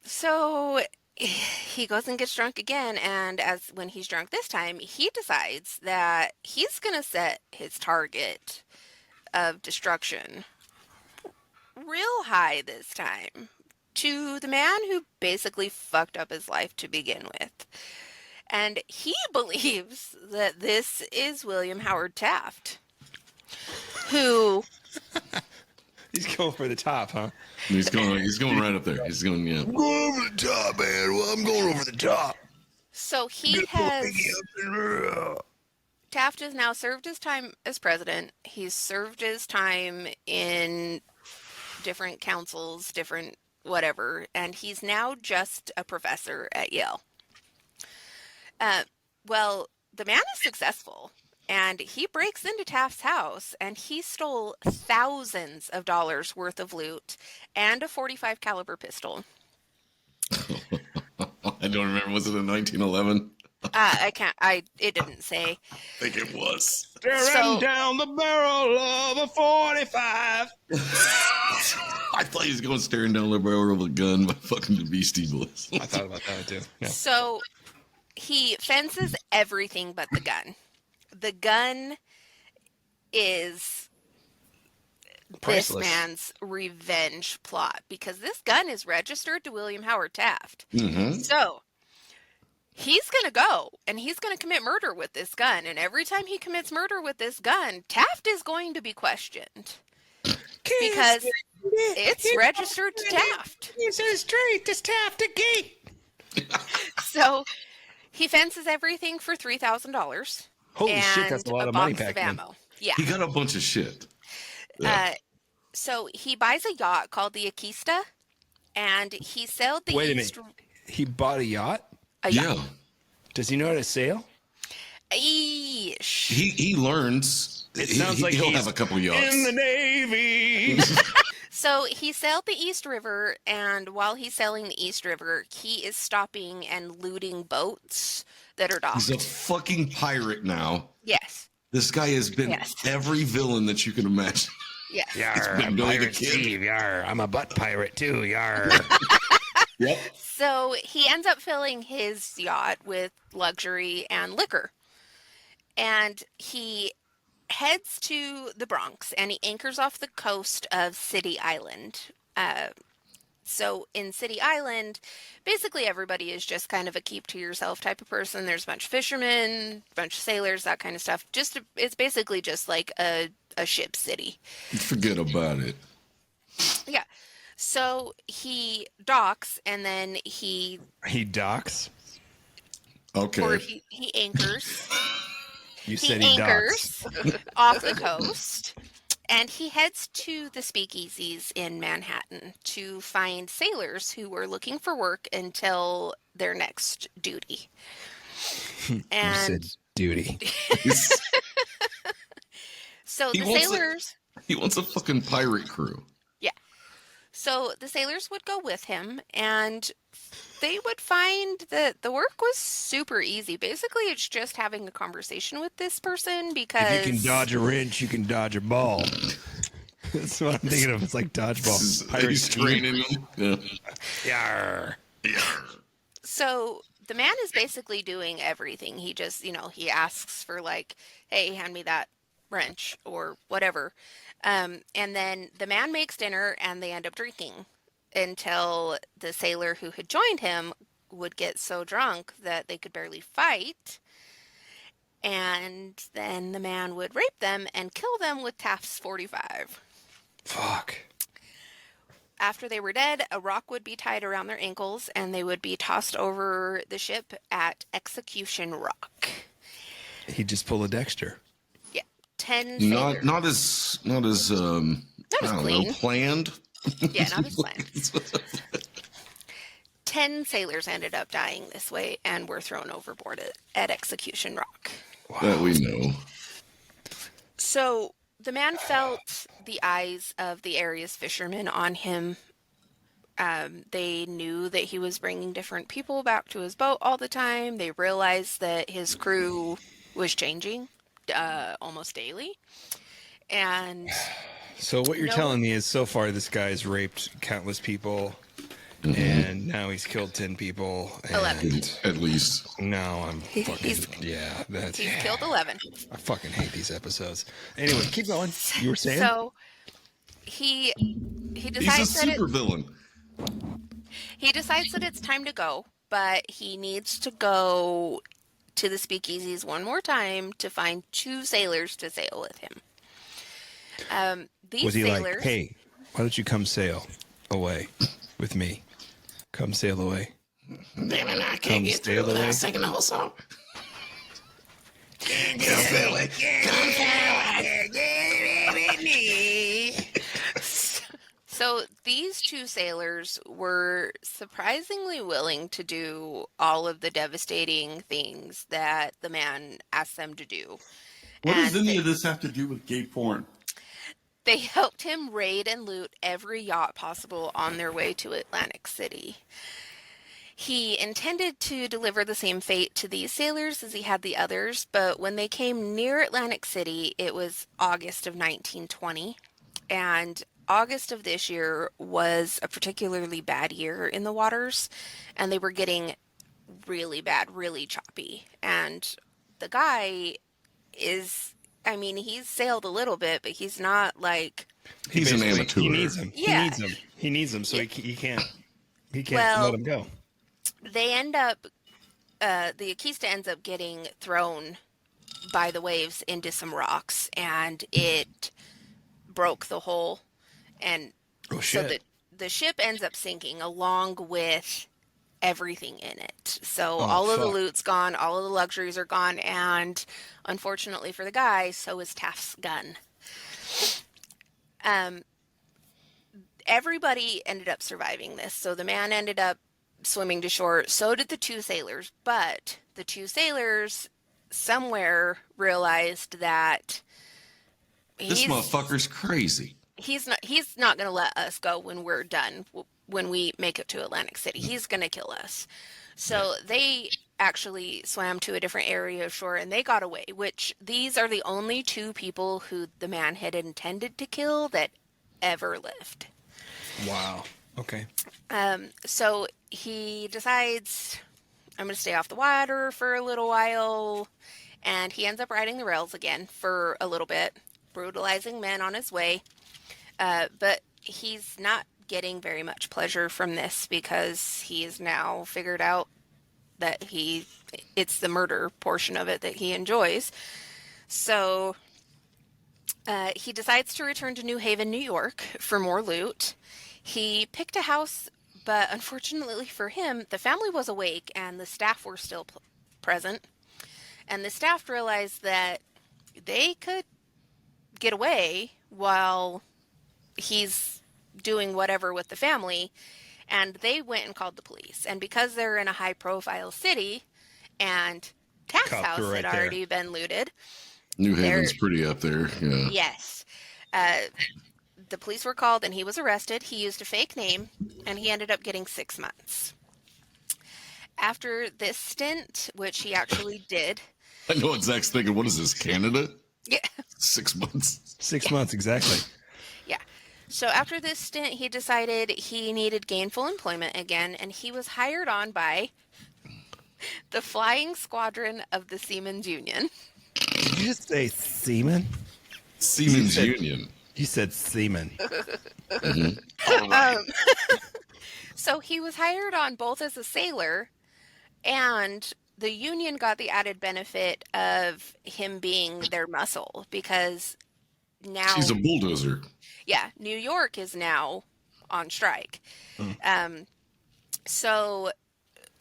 So he goes and gets drunk again, and when he's drunk this time, he decides that he's gonna set his target of destruction real high this time to the man who basically fucked up his life to begin with. And he believes that this is William Howard Taft, who He's going for the top, huh? He's going right up there. He's going, yeah. Go over the top, man. Well, I'm going over the top. So Taft has now served his time as president. He's served his time in different councils, different whatever, and he's now just a professor at Yale. Well, the man is successful, and he breaks into Taft's house, and he stole thousands of dollars worth of loot and a .45 caliber pistol. I don't remember. Was it in 1911? It didn't say. I think it was. Staring down the barrel of a .45. I thought he was going staring down the barrel of a gun by fucking the Beastie Boys. I thought about that too. Yeah. So he fences everything but the gun. The gun is Priceless. this man's revenge plot because this gun is registered to William Howard Taft. Mm-hmm. So he's going to go and he's going to commit murder with this gun. And every time he commits murder with this gun, Taft is going to be questioned because it's registered to Taft. It's a street, it's Taft a gate. So he fences everything for $3,000. Holy shit, that's a lot of money box back of then. ammo. Yeah. He got a bunch of shit. Yeah. So he buys a yacht called the Akista, and he sailed the Wait a East. minute. He bought a yacht? A yacht. Yeah. Does he know how to sail? Eesh. He learns. It sounds like he'll he's have a couple yachts. in the Navy. So he sailed the East River, and while he's sailing the East River, he is stopping and looting boats that are docked. He's a fucking pirate now. Yes. This guy has been Yes. every villain that you can imagine. Yes. Yar, been I'm Billy the Pirate Kid. Steve. Yar, I'm a butt pirate too. Yar. Yep. So he ends up filling his yacht with luxury and liquor. And he heads to the Bronx and he anchors off the coast of City Island. So in City Island, basically everybody is just kind of a keep to yourself type of person. There's a bunch of fishermen, a bunch of sailors, that kind of stuff. It's basically just like a ship city. Forget about it. Yeah. So he docks and then he docks? Okay. he anchors. You He said he docks. anchors off the coast and he heads to the speakeasies in Manhattan to find sailors who are looking for work until their next duty. And You said duty. so the wants sailors... He wants a fucking pirate crew. Yeah. So the sailors would go with him and they would find that the work was super easy. Basically, it's just having a conversation with this person because... If you can dodge a wrench, you can dodge a ball. That's what I'm thinking of. It's like dodgeball. He's training them. Yar. So the man is basically doing everything. He just, he asks for like, hey, hand me that wrench or whatever. And then the man makes dinner and they end up drinking until the sailor who had joined him would get so drunk that they could barely fight. And then the man would rape them and kill them with Taft's .45. Fuck. After they were dead, a rock would be tied around their ankles and they would be tossed over the ship at Execution Rock. He just pulled a Dexter. Yeah. 10 sailors. Not as I don't know, planned. Yeah, not as planned. 10 sailors ended up dying this way and were thrown overboard at Execution Rock. That we know. So the man felt the eyes of the area's fishermen on him. They knew that he was bringing different people back to his boat all the time. They realized that his crew was changing almost daily. And So what you're no, telling me is so far this guy's raped countless people, and now he's killed 10 people. And 11. At least. now I'm fucking He's- that's He's killed 11. I fucking hate these episodes. Anyway, keep going. You were saying? So he He's a decides that super villain. he decides that it's time to go, but he needs to go to the speakeasies one more time to find 2 sailors to sail with him. These Was he sailors, like, hey, why don't you come sail away with me? Come sail away. Damn it, I Come can't get sail through away. without singing the whole song. So these 2 sailors were surprisingly willing to do all of the devastating things that the man asked them to do. What does And any of this have to do with gay porn? they helped him raid and loot every yacht possible on their way to Atlantic City. He intended to deliver the same fate to these sailors as he had the others, but when they came near Atlantic City, it was August of 1920, and August of this year was a particularly bad year in the waters, and they were getting really bad, really choppy. And the guy is, I mean, he's sailed a little bit, but he's not like, He's an Basically, amateur. He needs him. Yeah. He needs him. He needs him, so he can't Well, let him go. they end up, the Akista ends up getting thrown by the waves into some rocks, and it broke the hull, and Oh, so shit. the ship ends up sinking along with everything in it. So Oh, all of the fuck. loot's gone, all of the luxuries are gone, and unfortunately for the guy, so is Taft's gun. Everybody ended up surviving this. So the man ended up swimming to shore. So did the 2 sailors. But the 2 sailors somewhere realized that This motherfucker's crazy. he's not going to let us go when we're done, when we make it to Atlantic City. He's going to kill us. So they actually swam to a different area of shore and they got away, which these are the only 2 people who the man had intended to kill that ever lived. Wow. Okay. So he decides, I'm going to stay off the water for a little while, and he ends up riding the rails again for a little bit, brutalizing men on his way. But he's not getting very much pleasure from this because he's now figured out that it's the murder portion of it that he enjoys. So he decides to return to New Haven, New York for more loot. He picked a house, but unfortunately for him, the family was awake and the staff were still present. And the staff realized that they could get away while he's doing whatever with the family, and they went and called the police. And because they're in a high-profile city and Taft's Cops house were right had there. already been looted, New Haven's pretty up there. Yeah. yes, the police were called and he was arrested. He used a fake name and he ended up getting 6 months. After this stint, which he actually did, I know what Zach's thinking. What is this, Canada? yeah, 6 months. 6 months, exactly. yeah. So after this stint, he decided he needed gainful employment again, and he was hired on by the Flying Squadron of the Seamen's Union. Did you just say semen? Siemens said- Union. You said semen. So he was hired on both as a sailor, and the union got the added benefit of him being their muscle because now, He's a bulldozer. yeah, New York is now on strike. So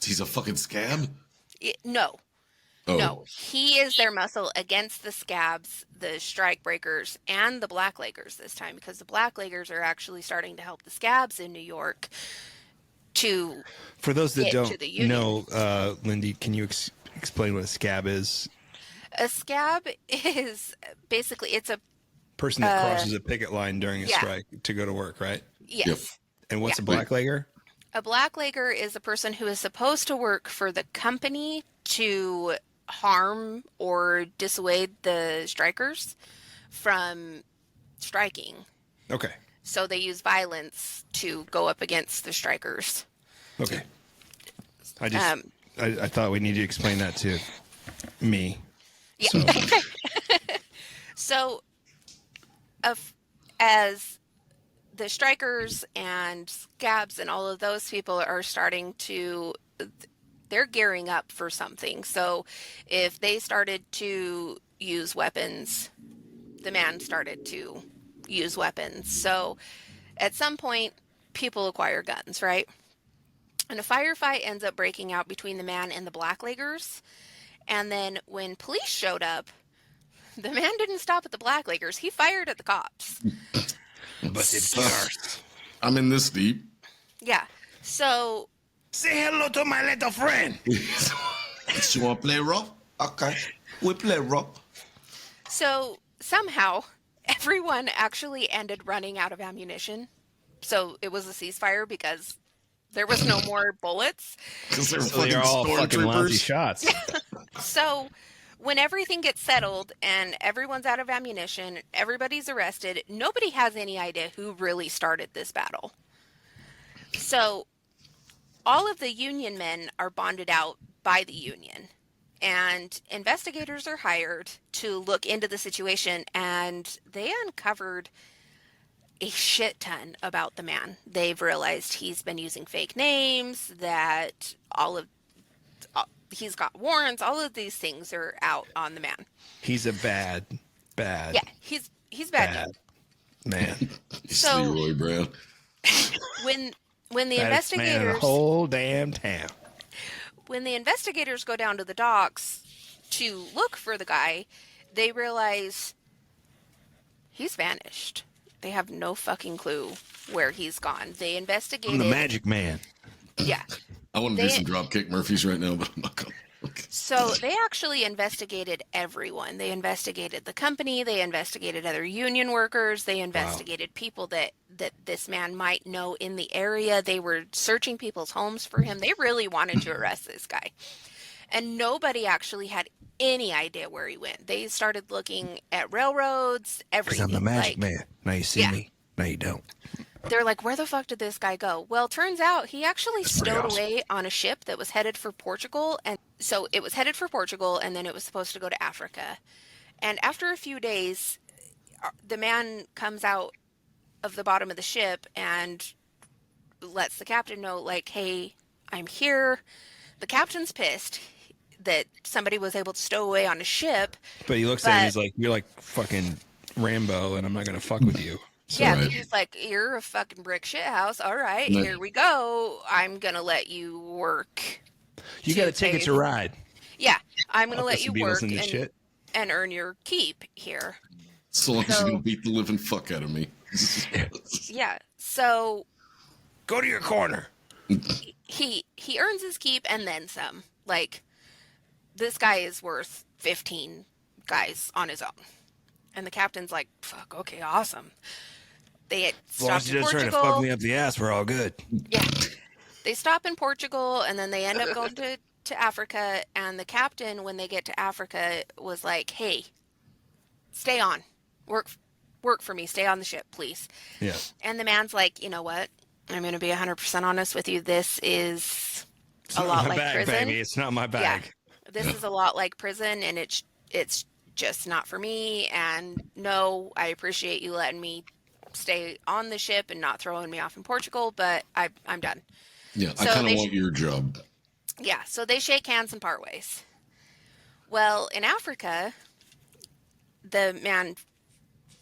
He's a fucking scab? no, Oh. no, he is their muscle against the scabs, the strikebreakers, and the blackleggers this time, because the blackleggers are actually starting to help the scabs in New York to For those that Get to don't the union. know, Lindy, can you explain what a scab is? a scab is basically it's a Person that crosses a picket line during a yeah. strike to go to work, right? Yes. Yep. And what's Yeah. a blacklegger? A blacklegger is a person who is supposed to work for the company to harm or dissuade the strikers from striking. Okay. So they use violence to go up against the strikers. Okay. I thought we need to explain that to me. Yeah. So, So, as the strikers and scabs and all of those people are starting to, they're gearing up for something. So, if they started to use weapons, the man started to use weapons. So, at some point, people acquire guns, right? And a firefight ends up breaking out between the man and the blackleggers. And then when police showed up, the man didn't stop at the blackleggers. He fired at the cops. but it's yours. I'm in this deep. Yeah. So Say hello to my little friend. You want to play rough? Okay. We play rough. So somehow everyone actually ended running out of ammunition. So it was a ceasefire because there was no more bullets. Because they're So fucking they're all fucking lousy stormtroopers. shots. So when everything gets settled and everyone's out of ammunition, everybody's arrested, nobody has any idea who really started this battle. So all of the Union men are bonded out by the Union, and investigators are hired to look into the situation, and they uncovered a shit ton about the man. They've realized he's been using fake names, that he's got warrants, all of these things are out on the man. He's a bad Yeah, he's bad. man. So- Leroy Brown. When the Baddest man in the investigators whole damn town. when the investigators go down to the docks to look for the guy, they realize he's vanished. They have no fucking clue where he's gone. They investigated. I'm the magic man. Yeah. I want to do some dropkick Murphys right now, but I'm not going to. So they actually investigated everyone. They investigated the company. They investigated other union workers. They investigated people that this man might know in the area. They were searching people's homes for him. They really wanted to arrest this guy. And nobody actually had any idea where he went. They started looking at railroads, Because everything. I'm the magic like, man. Now you see Yeah. me. Now you don't. They're like, where the fuck did this guy go? Well, turns out he actually pretty stowed awesome. away on a ship that was headed for Portugal. And so it was headed for Portugal, and then it was supposed to go to Africa. And after a few days, the man comes out of the bottom of the ship and lets the captain know, like, hey, I'm here. The captain's pissed that somebody was able to stow away on a ship. But he looks at him, he's like, you're like fucking Rambo, and I'm not going to fuck with you. Yeah, right. he's like, you're a fucking brick shit house. All right, No. here we go. I'm going to let you work. You got a ticket to ride. Yeah, I'm going to I'll let put you some Beatles work in this shit. and earn your keep here. So long as So- you don't beat the living fuck out of me. Yeah, so Go to your corner. he earns his keep and then some. Like, this guy is worth 15 guys on his own. And the captain's like, fuck, okay, awesome. They As long as stopped you're in just trying to fuck Portugal. me up the ass, we're all good. Yeah. They stop in Portugal, and then they end up going to Africa. And the captain, when they get to Africa, was like, hey, stay on. Work for me. Stay on the ship, please. Yeah. And the man's like, you know what? I'm going to be 100% honest with you. This is It's a not lot my like bag, prison. baby. It's not my bag. This is a lot like prison, and it's just not for me. And no, I appreciate you letting me stay on the ship and not throwing me off in Portugal, but I'm done. Yeah, I So kind they of want your job. Yeah, so they shake hands and part ways. Well, in Africa, the man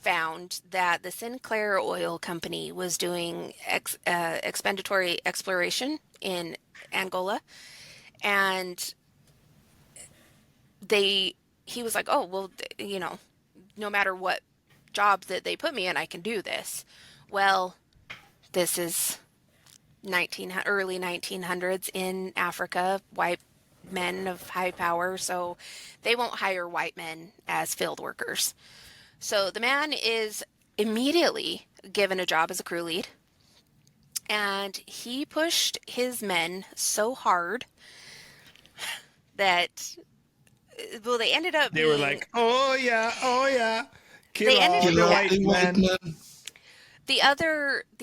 found that the Sinclair Oil Company was doing expendatory exploration in Angola, and he was like, oh, well, you know, no matter what job that they put me in, I can do this. Well, this is early 1900s in Africa, white men of high power, so they won't hire white men as field workers. So the man is immediately given a job as a crew lead, and he pushed his men so hard that, well, they ended up They were being, like, oh yeah, kill They ended all up the being- white men. the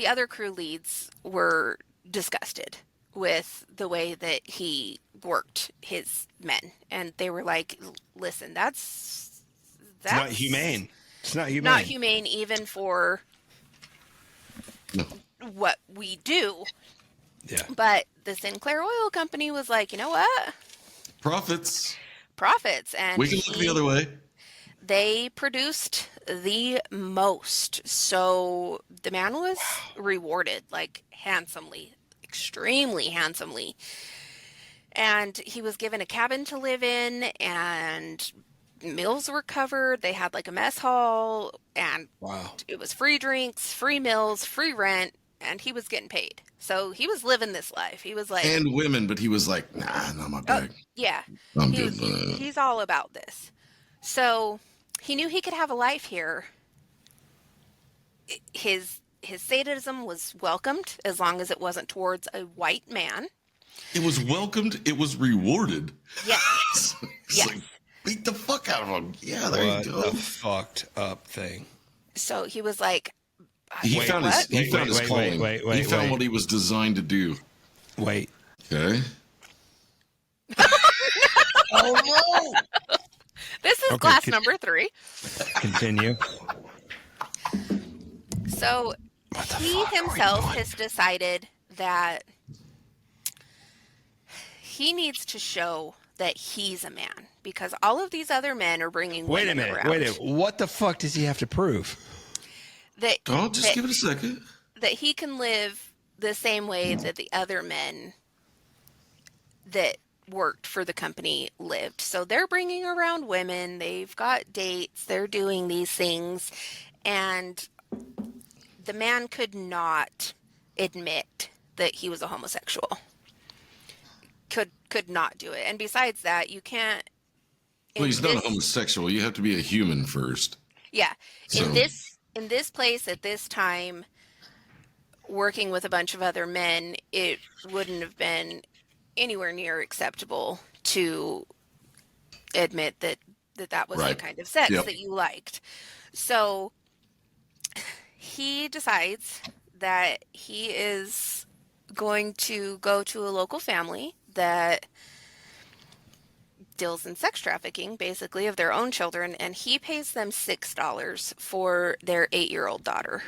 other crew leads were disgusted with the way that he worked his men, and they were like, listen, that's It's not humane. It's not humane. not humane even for No. what we do. Yeah. But the Sinclair Oil Company was like, you know what? Profits. And We can look the other way. they produced the most. So the man was rewarded, like, handsomely, extremely handsomely. And he was given a cabin to live in, and meals were covered. They had like a mess hall, and Wow. it was free drinks, free meals, free rent, and he was getting paid. So he was living this life. He was like, And women, but he was like, nah, not my bag. yeah, I'm he good. was- he's all about this. So he knew he could have a life here. His sadism was welcomed as long as it wasn't towards a white man. It was welcomed. It was rewarded. Yes. It's Yes. like, beat the fuck out of him. Yeah, there What you go. a fucked up thing. So he was like, He wait, found what? his calling. He found what he was designed to do. Wait. Okay. This is Okay, class can- number 3. Continue. So he himself has decided that he needs to show that he's a man, because all of these other men are bringing Wait a women minute. around. Wait a minute. What the fuck does he have to prove? That, Oh, just that, give it a second. that he can live the same way that the other men that worked for the company lived. So they're bringing around women, they've got dates, they're doing these things, and the man could not admit that he was a homosexual. Could not do it. And besides that, you can't. Well, he's in not a this- homosexual. You have to be a human first. Yeah. So- In this place at this time, working with a bunch of other men, it wouldn't have been anywhere near acceptable to admit that was Right. the kind of sex Yep. that you liked. So he decides that he is going to go to a local family that deals in sex trafficking, basically, of their own children, and he pays them $6 for their 8-year-old daughter.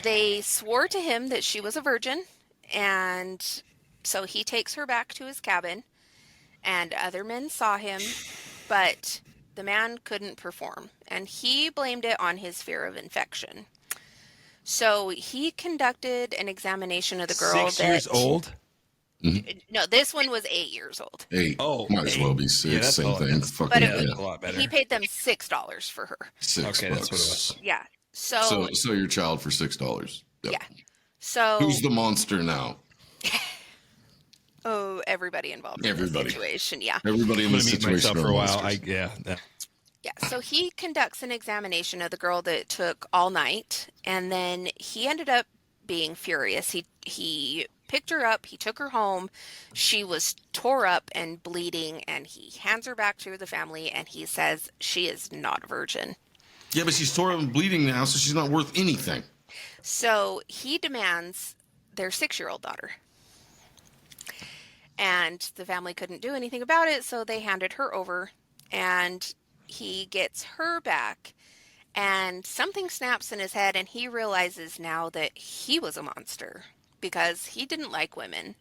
They swore to him that she was a virgin, and so he takes her back to his cabin, and other men saw him, but the man couldn't perform, and he blamed it on his fear of infection. So he conducted an examination of the girl. 6 years old? No, this one was 8 years old. 8. Oh, might as well be 8. 6. Yeah, that's Same all- thing. that's- Fucking But it yeah. was- A lot better. He paid them $6 for her. $6 Okay, that's what it was. Yeah. So So your child for $6. Yep. yeah. So Who's the monster now? everybody involved in Everybody. the situation. Yeah. Everybody in I'm this gonna mute situation myself are for a while. monsters. Yeah, so he conducts an examination of the girl that took all night, and then he ended up being furious. He picked her up, he took her home. She was tore up and bleeding, and he hands her back to the family, and he says she is not a virgin. Yeah, but she's tore up and bleeding now, so she's not worth anything. So he demands their 6-year-old daughter. And the family couldn't do anything about it, so they handed her over, and he gets her back, and something snaps in his head, and he realizes now that he was a monster because he didn't like women.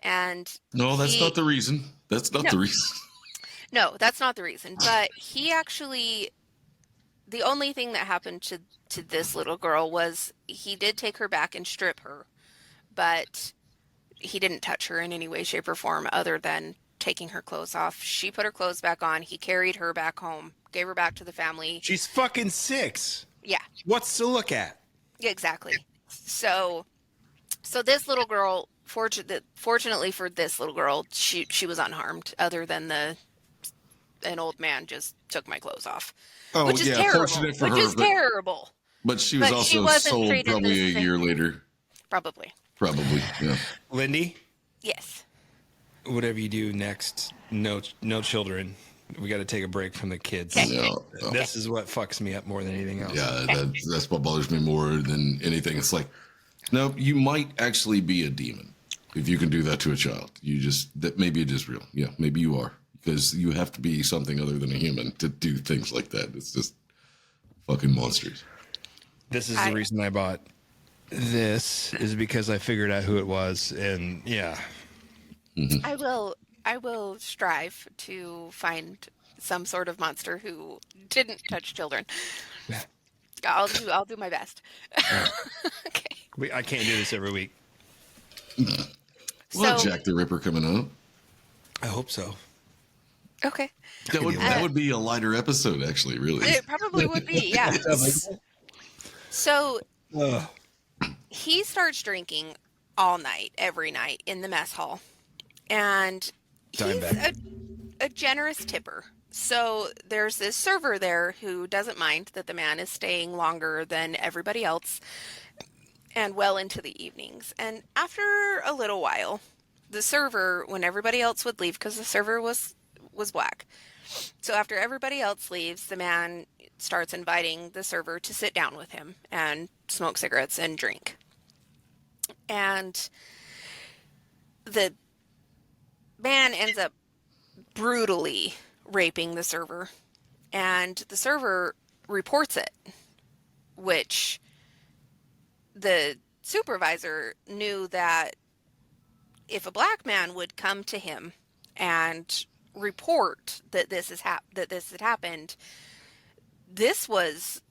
And No, that's he- not the reason. That's not No. the reason. No, that's not the reason. But he actually, the only thing that happened to this little girl was he did take her back and strip her, but he didn't touch her in any way, shape, or form other than taking her clothes off. She put her clothes back on. He carried her back home, gave her back to the family. She's fucking 6. Yeah, What's to look at? exactly. So this little girl, fortunately for this little girl, she was unharmed other than the an old man just took my clothes off. Oh, Which is yeah, terrible. fortunate for Which her, is terrible. but she was But she also wasn't sold treated probably the a same- year later. Probably. Probably, yeah. Lindy, Yes. whatever you do next, no children. We got to take a break from the kids. No, no. This is what fucks me up more than anything else. Yeah, that's what bothers me more than anything. It's like, no, you might actually be a demon if you can do that to a child. That maybe it is real. Yeah, maybe you are, because you have to be something other than a human to do things like that. It's just fucking monsters. This is the reason I bought this, is because I figured out who it was, and yeah. Mm-hmm. I will strive to find some sort of monster who didn't touch children. I'll do my best. Okay. I can't do this every week. Well, So- Jack the Ripper coming up. I hope so. Okay. That would be a lighter episode, actually. Really, It probably would be, yeah. So he starts drinking all night, every night in the mess hall. And he's a generous tipper. So there's this server there who doesn't mind that the man is staying longer than everybody else and well into the evenings. And after a little while, the server, when everybody else would leave, because the server was black. So after everybody else leaves, the man starts inviting the server to sit down with him and smoke cigarettes and drink. And the man ends up brutally raping the server, and the server reports it, which the supervisor knew that if a black man would come to him and report that this had happened, this was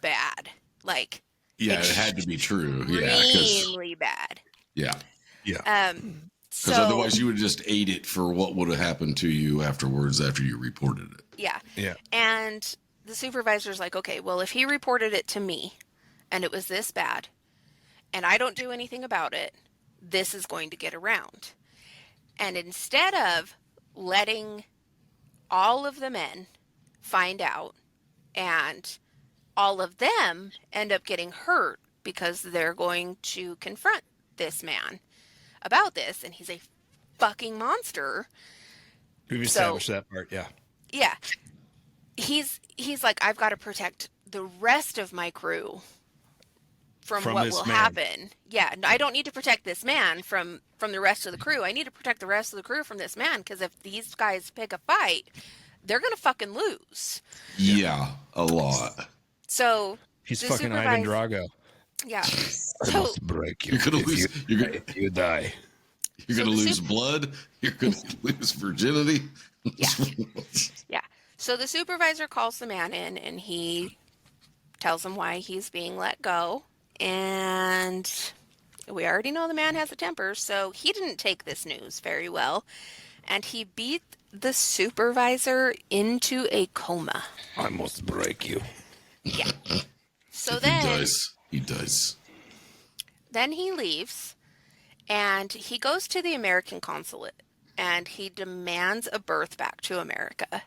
bad. Like, yeah, it had to be true. Yeah, extremely bad. Yeah. So Because otherwise you would just ate it for what would have happened to you afterwards after you reported it. Yeah. Yeah. And the supervisor's like, okay, well, if he reported it to me and it was this bad and I don't do anything about it, this is going to get around. And instead of letting all of the men find out and all of them end up getting hurt because they're going to confront this man about this, and he's a fucking monster. We've established that part, yeah. Yeah. He's like, I've got to protect the rest of my crew from what will happen. Yeah, I don't need to protect this man from the rest of the crew. I need to protect the rest of the crew from this man, because if these guys pick a fight, they're going to fucking lose. Yeah, a lot. So he's fucking Ivan Drago. Yeah. I must break you. You're gonna lose. If you die. You're gonna lose blood. You're gonna lose virginity. Yeah. Yeah. So the supervisor calls the man in, and he tells him why he's being let go. And we already know the man has a temper, so he didn't take this news very well. And he beat the supervisor into a coma. I must break you. Yeah. So He does. Then he leaves, and he goes to the American consulate, and he demands a berth back to America.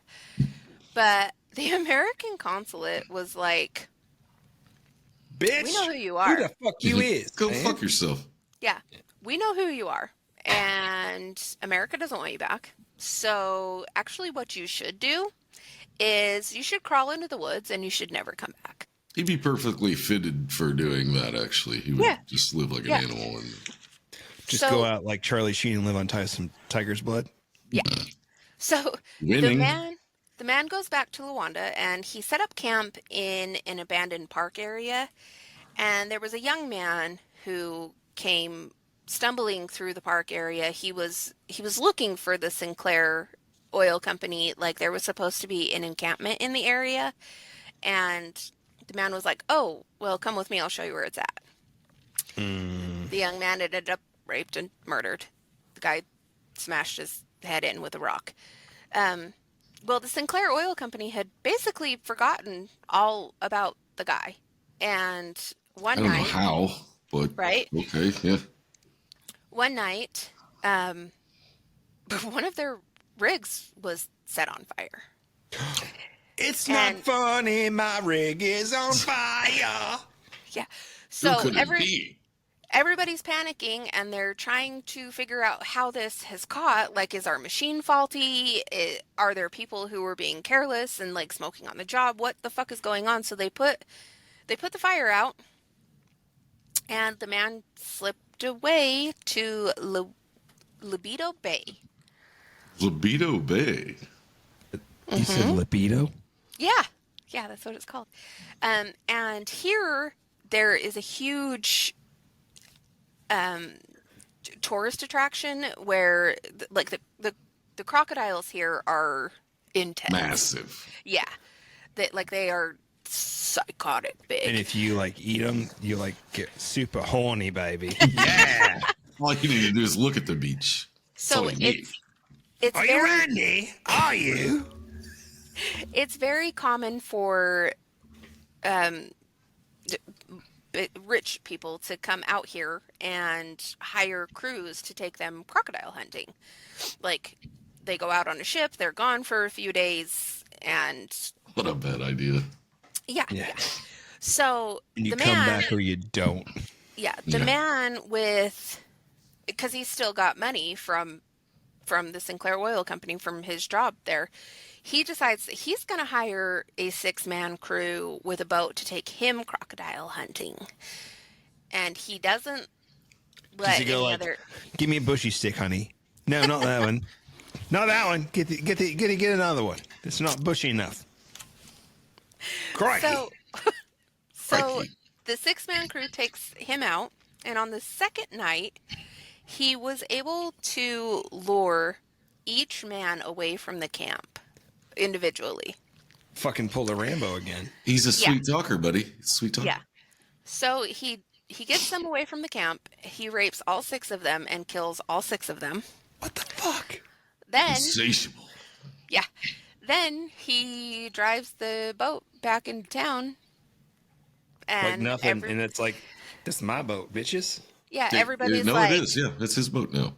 But the American consulate was like, bitch, we know who you are. Who the fuck you is? Go fuck yourself. Yeah, we know who you are, and America doesn't want you back. So actually what you should do is you should crawl into the woods, and you should never come back. He'd be perfectly fitted for doing that, actually. He would just live like an animal. And just go out like Charlie Sheen and live on some tiger's blood. Yeah. So Winning. the man goes back to Luanda, and he set up camp in an abandoned park area. And there was a young man who came stumbling through the park area. He was looking for the Sinclair Oil Company. Like, there was supposed to be an encampment in the area. And the man was like, oh, well, come with me. I'll show you where it's at. The young man ended up raped and murdered. The guy smashed his head in with a rock. Well, the Sinclair Oil Company had basically forgotten all about the guy. And one night... I don't know how, but... Right? Okay, yeah. One night, one of their rigs was set on fire. It's And- not funny, my rig is on fire. Yeah. Who So could it be? everybody's panicking and they're trying to figure out how this has caught. Like, is our machine faulty? Are there people who were being careless and like smoking on the job? What the fuck is going on? So they put the fire out, and the man slipped away to Libido Bay. Libido Bay. You said libido? Yeah, that's what it's called. And here there is a huge tourist attraction where the crocodiles here are intense. Massive. Yeah, they are psychotic big. And if you like eat them, you like get super horny, baby. Yeah. All you need to do is look at the beach. That's all So you need. it's Are very, you Randy? Are you? it's very common for rich people to come out here and hire crews to take them crocodile hunting. Like, they go out on a ship, they're gone for a few days, and What a bad idea. yeah. So And you the come man, back or you don't. the man because he's still got money from the Sinclair Oil Company from his job there. He decides that he's going to hire a 6-man crew with a boat to take him crocodile hunting. And he doesn't let Does he go any like, other... give me a bushy stick, honey? No, not that one. Not that one. Get another one. It's not bushy enough. Crikey. So Crikey. the 6-man crew takes him out, and on the second night, he was able to lure each man away from the camp individually. Fucking pull a Rambo again. He's a sweet talker, buddy. Sweet talker. Yeah. So he gets them away from the camp. He rapes all 6 of them and kills all 6 of them. What the fuck? Then, Insatiable. then he drives the boat back into town. And Like nothing. And it's like, this is my boat, bitches. yeah, everybody's no, like, it is. Yeah, that's his boat now.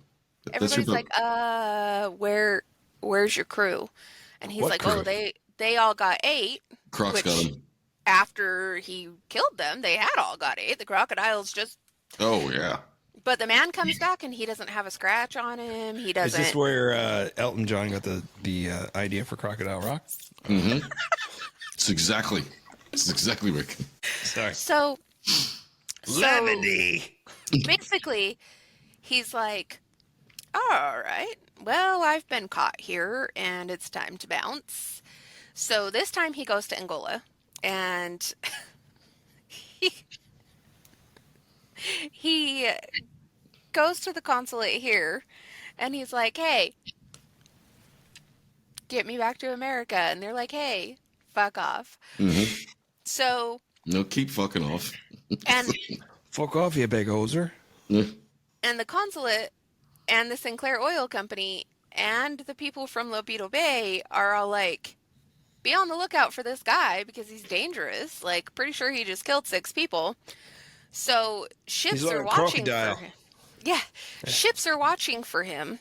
That's your everybody's boat. like, where's your crew? And he's What like, crew? oh, they all got 8. Crocs which, got him. After he killed them, they had all got 8. The crocodiles just... Oh, yeah. But the man comes back and he doesn't have a scratch on him. He Is doesn't... this where Elton John got the idea for Crocodile Rock? Mm-hmm. It's exactly where Sorry. So Levity. basically, he's like, all right, well, I've been caught here and it's time to bounce. So this time he goes to Angola and he goes to the consulate here and he's like, hey, get me back to America. And they're like, hey, fuck off. Mm-hmm. So, No, keep fucking off. and Fuck off, you big hoser. and the consulate and the Sinclair Oil Company and the people from Lobito Bay are all like, be on the lookout for this guy because he's dangerous. Like, pretty sure he just killed 6 people. So ships He's like are a watching crocodile. for him. Yeah, ships are watching for him.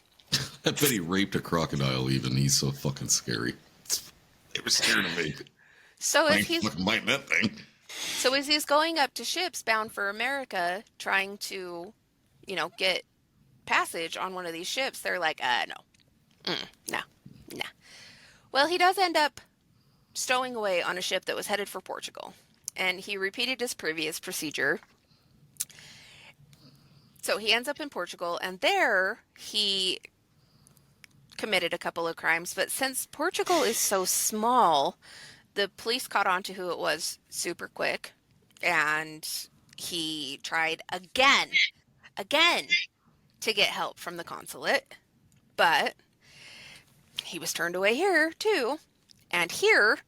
I bet he raped a crocodile even. He's so fucking scary. They were scared of me. So I as ain't he's fucking biting that thing. going up to ships bound for America, trying to, get passage on one of these ships, they're like, no. No. Well, he does end up stowing away on a ship that was headed for Portugal. And he repeated his previous procedure. So he ends up in Portugal, and there he committed a couple of crimes. But since Portugal is so small, the police caught on to who it was super quick. And he tried again to get help from the consulate. But he was turned away here, too. And here,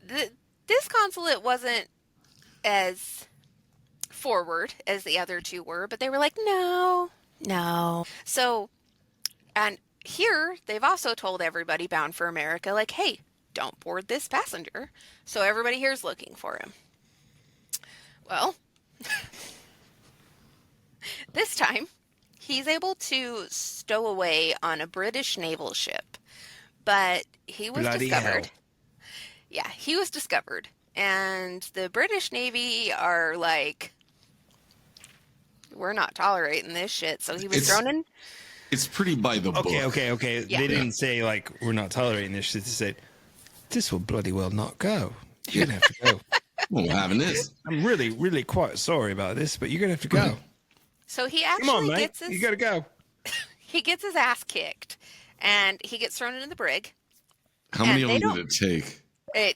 this consulate wasn't as forward as the other 2 were, but they were like, no. So, and here, they've also told everybody bound for America, like, hey, don't board this passenger. So everybody here's looking for him. Well, this time, he's able to stow away on a British naval ship, but he was Bloody discovered. hell. Yeah, he was discovered. And the British Navy are like, we're not tolerating this shit. So he was thrown in. It's pretty by the book. Okay. Yeah. They didn't say, like, we're not tolerating this shit. They said, this will bloody well not go. You're going to have to go. Well, we're having this. I'm really, really quite sorry about this, but you're going to have to go. So he Come actually on, mate. gets his, You got to go. he gets his ass kicked, and he gets thrown into the brig. How many And of they them did it take?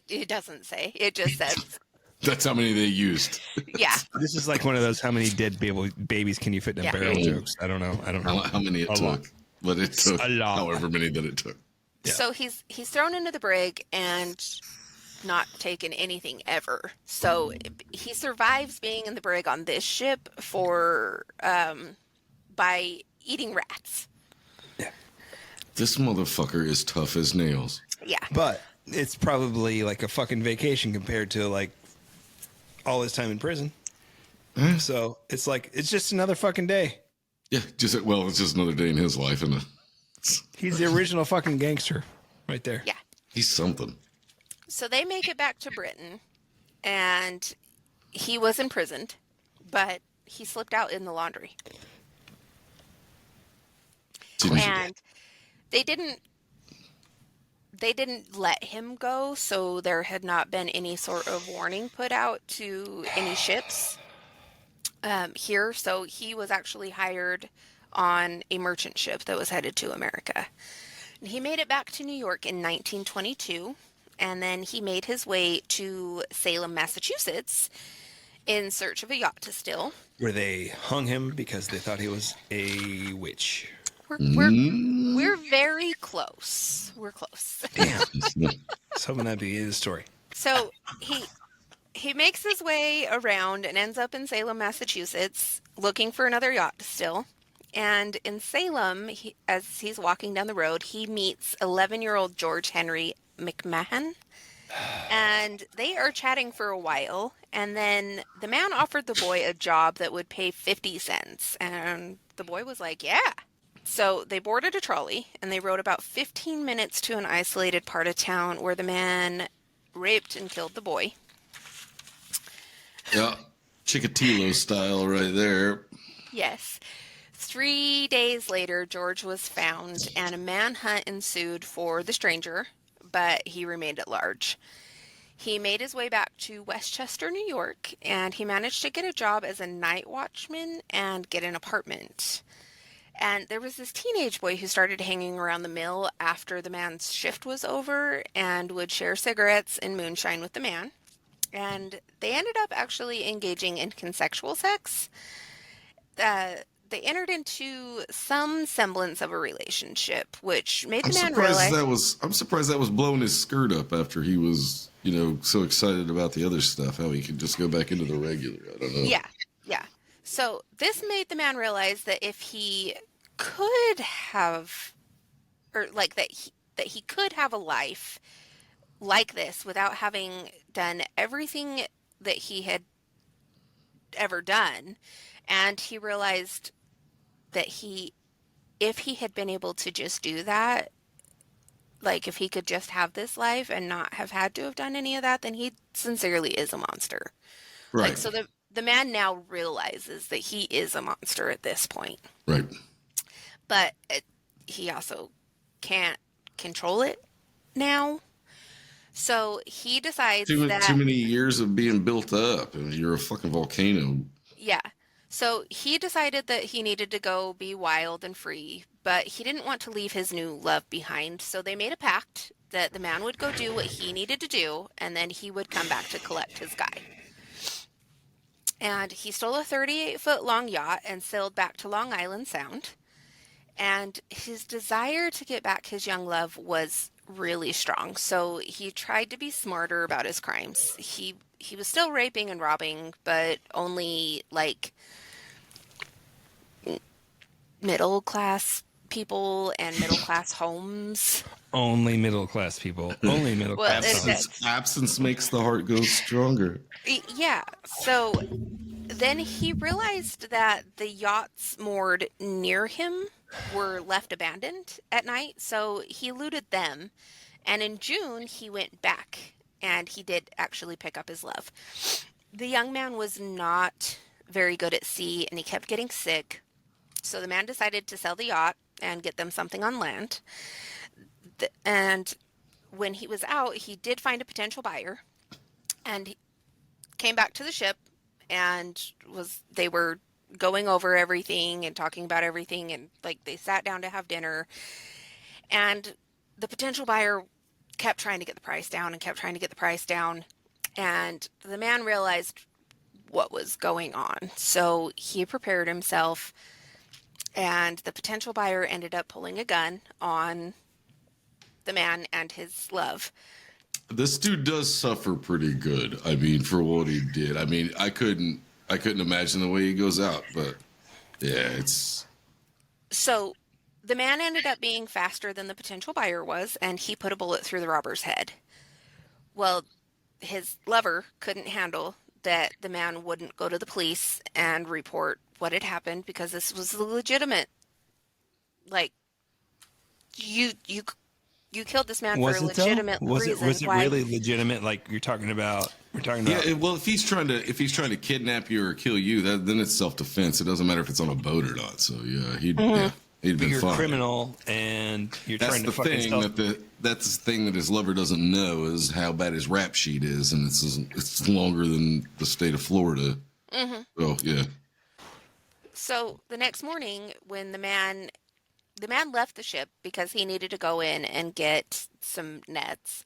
It doesn't say. It just says, That's how many they used. yeah. This is like one of those how many dead babies can you fit in a Yeah. barrel jokes. I don't know. How many it A took. lot. But it took A lot. however many that it took. Yeah. So he's thrown into the brig and not taken anything ever. So he survives being in the brig on this ship for by eating rats. This motherfucker is tough as nails. Yeah. But it's probably like a fucking vacation compared to like all his time in prison. So it's like, it's just another fucking day. Yeah, it's just another day in his life, and He's the original fucking gangster right there. Yeah. he's something. So they make it back to Britain, and he was imprisoned, but he slipped out in the laundry. And they didn't let him go, so there had not been any sort of warning put out to any ships here. So he was actually hired on a merchant ship that was headed to America. And he made it back to New York in 1922, and then he made his way to Salem, Massachusetts, in search of a yacht to steal. Where they hung him because they thought he was a witch. We're very close. We're close. Damn. I was hoping that'd be the story. So he makes his way around and ends up in Salem, Massachusetts, looking for another yacht to steal. And in Salem, as he's walking down the road, he meets 11-year-old George Henry McMahon. And they are chatting for a while. And then the man offered the boy a job that would pay 50 cents. And the boy was like, yeah. So they boarded a trolley, and they rode about 15 minutes to an isolated part of town where the man raped and killed the boy. Yeah, Chikatilo style right there. Yes. 3 days later, George was found, and a manhunt ensued for the stranger, but he remained at large. He made his way back to Westchester, New York, and he managed to get a job as a night watchman and get an apartment. And there was this teenage boy who started hanging around the mill after the man's shift was over and would share cigarettes and moonshine with the man. And they ended up actually engaging in consensual sex. They entered into some semblance of a relationship, which made the man realize... I'm surprised that was blowing his skirt up after he was, so excited about the other stuff, how he could just go back into the regular. I don't know. Yeah. So this made the man realize that if he could have, or like that he could have a life like this without having done everything that he had ever done. And he realized that if he had been able to just do that, like if he could just have this life and not have had to have done any of that, then he sincerely is a monster. Right. Like, so the man now realizes that he is a monster at this point. Right. But he also can't control it now. So he decides Too that... many years of being built up, and you're a fucking volcano. Yeah. So he decided that he needed to go be wild and free, but he didn't want to leave his new love behind. So they made a pact that the man would go do what he needed to do, and then he would come back to collect his guy. And he stole a 38-foot long yacht and sailed back to Long Island Sound. And his desire to get back his young love was really strong. So he tried to be smarter about his crimes. He was still raping and robbing, but only like middle class people and middle class homes. Only middle class people. Only middle class. Absence makes the heart go stronger. Yeah. So then he realized that the yachts moored near him were left abandoned at night. So he looted them. And in June, he went back and he did actually pick up his love. The young man was not very good at sea, and he kept getting sick. So the man decided to sell the yacht and get them something on land. And when he was out, he did find a potential buyer, and he came back to the ship, and they were going over everything and talking about everything, and like they sat down to have dinner, and the potential buyer kept trying to get the price down and kept trying to get the price down, and the man realized what was going on. So he prepared himself, and the potential buyer ended up pulling a gun on the man and his love. This dude does suffer pretty good. I mean, for what he did. I mean, I couldn't imagine the way he goes out, but yeah, it's... So the man ended up being faster than the potential buyer was, and he put a bullet through the robber's head. Well, his lover couldn't handle that the man wouldn't go to the police and report what had happened, because this was legitimate. Like, you killed this man for a legitimate reason. Was it really legitimate? Like we're talking about. Yeah, well, if he's trying to kidnap you or kill you, then it's self-defense. It doesn't matter if it's on a boat or not. So yeah, he'd been You're fine. a criminal, and you're trying to fucking that's the thing that his lover doesn't know is how bad his rap sheet is, and it's longer than the state of Florida. Oh yeah. So the next morning, when the man left the ship because he needed to go in and get some nets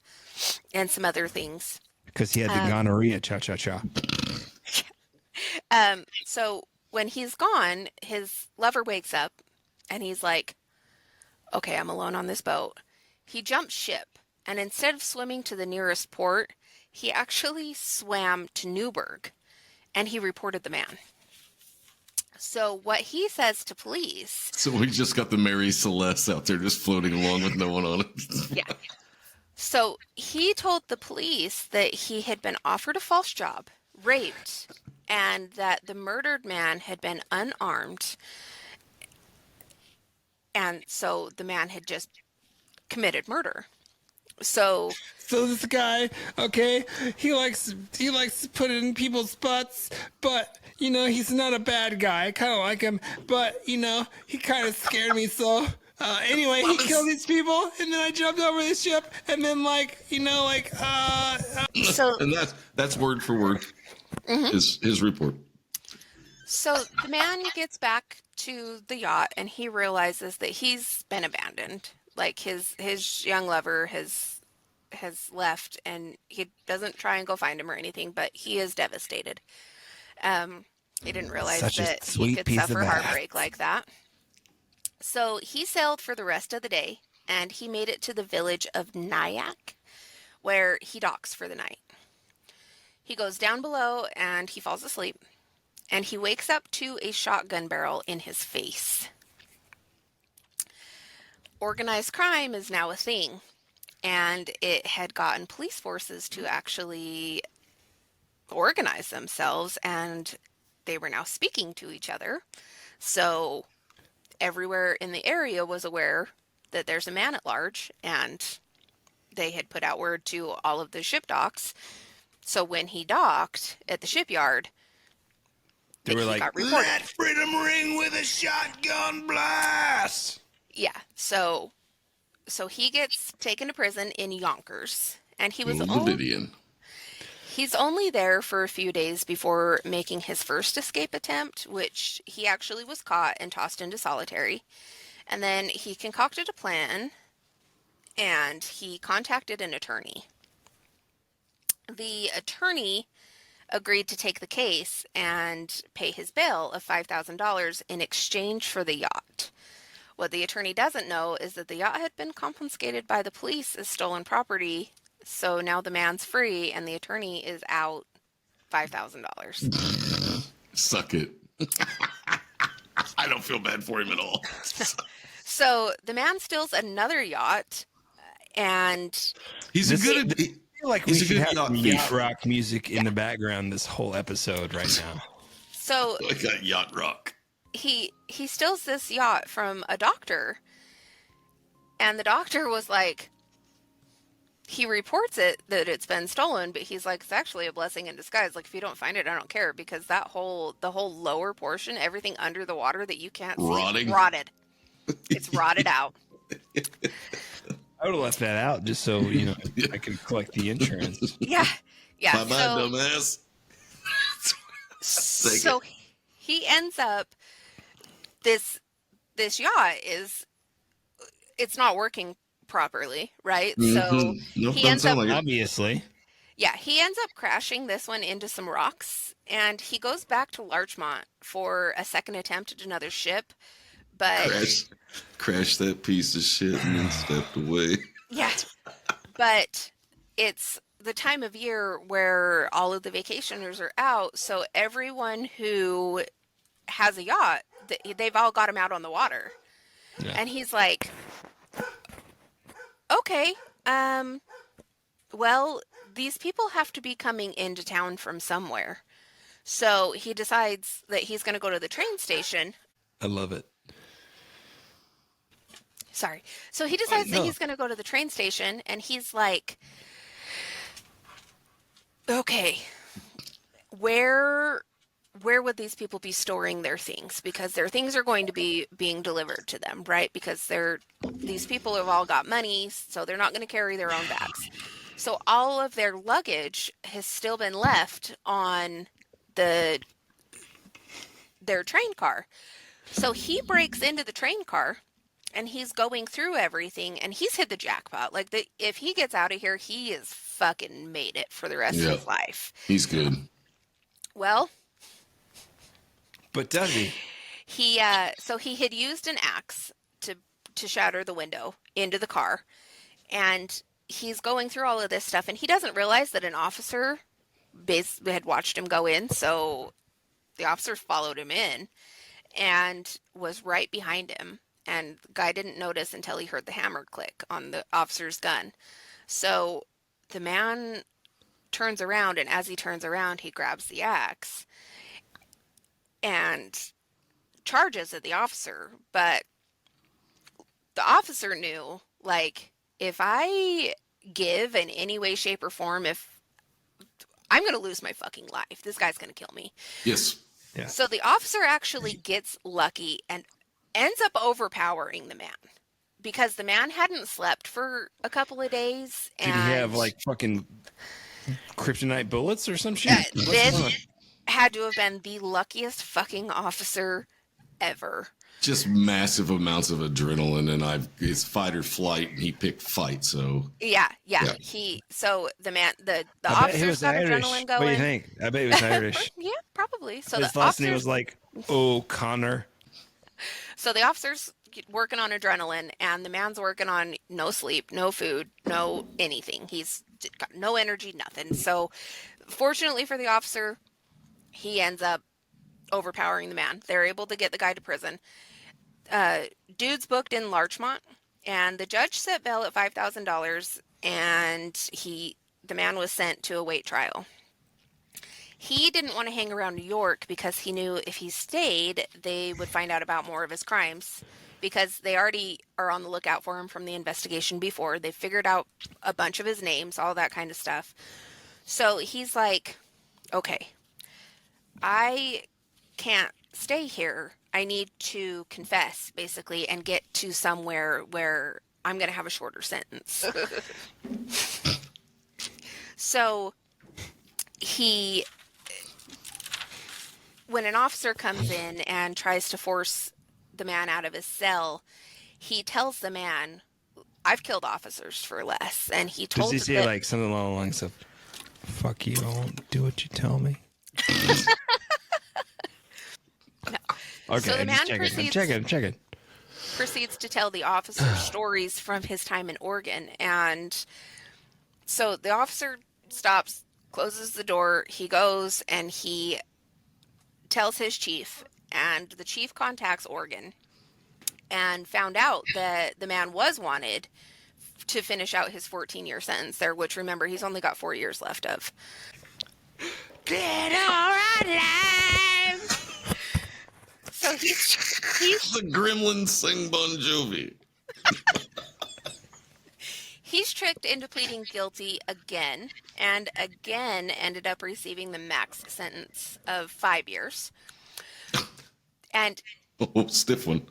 and some other things. Because he had the gonorrhea, cha-cha-cha. So when he's gone, his lover wakes up and he's like, okay, I'm alone on this boat. He jumps ship, and instead of swimming to the nearest port, he actually swam to Newburgh, and he reported the man. So what he says to police... So we just got the Mary Celeste out there just floating along with no one on it. Yeah. So he told the police that he had been offered a false job, raped, and that the murdered man had been unarmed. And so the man had just committed murder. So this guy, okay, he likes to put it in people's butts, but he's not a bad guy. I kind of like him, but he kind of scared me. So anyway, he killed these people, and then I jumped over the ship, and then So and that's word for word his report. So the man gets back to the yacht, and he realizes that he's been abandoned. Like his young lover has left, and he doesn't try and go find him or anything, but he is devastated. He didn't realize that he could suffer heartbreak like that. So he sailed for the rest of the day, and he made it to the village of Nyack, where he docks for the night. He goes down below, and he falls asleep, and he wakes up to a shotgun barrel in his face. Organized crime is now a thing, and it had gotten police forces to actually organize themselves, and they were now speaking to each other. So everywhere in the area was aware that there's a man at large, and they had put out word to all of the ship docks. So when he docked at the shipyard, they were like, "Let freedom ring with a shotgun blast!" Yeah, so he gets taken to prison in Yonkers, and he's only there for a few days before making his first escape attempt, which he actually was caught and tossed into solitary. And then he concocted a plan, and he contacted an attorney. The attorney agreed to take the case and pay his bail of $5,000 in exchange for the yacht. What the attorney doesn't know is that the yacht had been confiscated by the police as stolen property, so now the man's free and the attorney is out $5,000. Suck it. I don't feel bad for him at all. So the man steals another yacht, and he's a good... I feel like we should have some yacht rock music in the background this whole episode right now. So like that yacht rock. He steals this yacht from a doctor, and the doctor was like, he reports it that it's been stolen, but he's like, it's actually a blessing in disguise. Like, if you don't find it, I don't care, because the whole lower portion, everything under the water that you can't Rotting? see, rotted. It's rotted out. I would have left that out just so I could collect the insurance. Yeah. Bye bye, dumbass. So he ends up, this yacht it's not working properly, right? So Nope, he don't ends sound up like it. Obviously. Yeah, he ends up crashing this one into some rocks, and he goes back to Larchmont for a second attempt at another ship, but Crash that piece of shit and then stepped away. yeah, but it's the time of year where all of the vacationers are out, so everyone who has a yacht, they've all got him out on the water. Yeah. And he's like, okay, well, these people have to be coming into town from somewhere. So he decides that he's going to go to the train station. I love it. Sorry. So he decides that he's going to go to the train station, and he's like, okay, where would these people be storing their things? Because their things are going to be being delivered to them, right? Because these people have all got money, so they're not going to carry their own bags. So all of their luggage has still been left on their train car. So he breaks into the train car, and he's going through everything, and he's hit the jackpot. Like, if he gets out of here, he is fucking made it for the rest of his life. He's good. Well, but does he? So he had used an axe to shatter the window into the car, and he's going through all of this stuff, and he doesn't realize that an officer had watched him go in, so the officer followed him in and was right behind him, and the guy didn't notice until he heard the hammer click on the officer's gun. So the man turns around, and as he turns around, he grabs the axe and charges at the officer. But the officer knew, like, if I give in any way, shape, or form, if I'm going to lose my fucking life, this guy's going to kill me. Yes. Yeah. So the officer actually gets lucky and ends up overpowering the man, because the man hadn't slept for a couple of days. Did he have like fucking kryptonite bullets or some shit? This had to have been the luckiest fucking officer ever. Just massive amounts of adrenaline, and it's fight or flight, and he picked fight. So yeah. So the officer's got Irish. adrenaline going. What do you think? I bet he was Irish. Yeah, probably. So his the last name officer's was like O'Connor. So the officer's working on adrenaline, and the man's working on no sleep, no food, no anything. He's got no energy, nothing. So fortunately for the officer, he ends up overpowering the man. They're able to get the guy to prison. Dude's booked in Larchmont, and the judge set bail at $5,000, and the man was sent to await trial. He didn't want to hang around New York because he knew if he stayed, they would find out about more of his crimes, because they already are on the lookout for him from the investigation before. They figured out a bunch of his names, all that kind of stuff. So he's like, okay, I can't stay here. I need to confess, basically, and get to somewhere where I'm going to have a shorter sentence. So when an officer comes in and tries to force the man out of his cell, he tells the man, I've killed officers for less. And he told Does he say like something along the lines of, fuck you, I won't do what you tell me? No. Okay, So the man I'm checking. Proceeds to tell the officer stories from his time in Oregon. And so the officer stops, closes the door, he goes, and he tells his chief, and the chief contacts Oregon and found out that the man was wanted to finish out his 14-year sentence there, which, remember, he's only got 4 years left of. Dead or alive! So he's the Gremlins sing Bon Jovi. He's tricked into pleading guilty again, and again ended up receiving the max sentence of 5 years. And Oh, stiff one.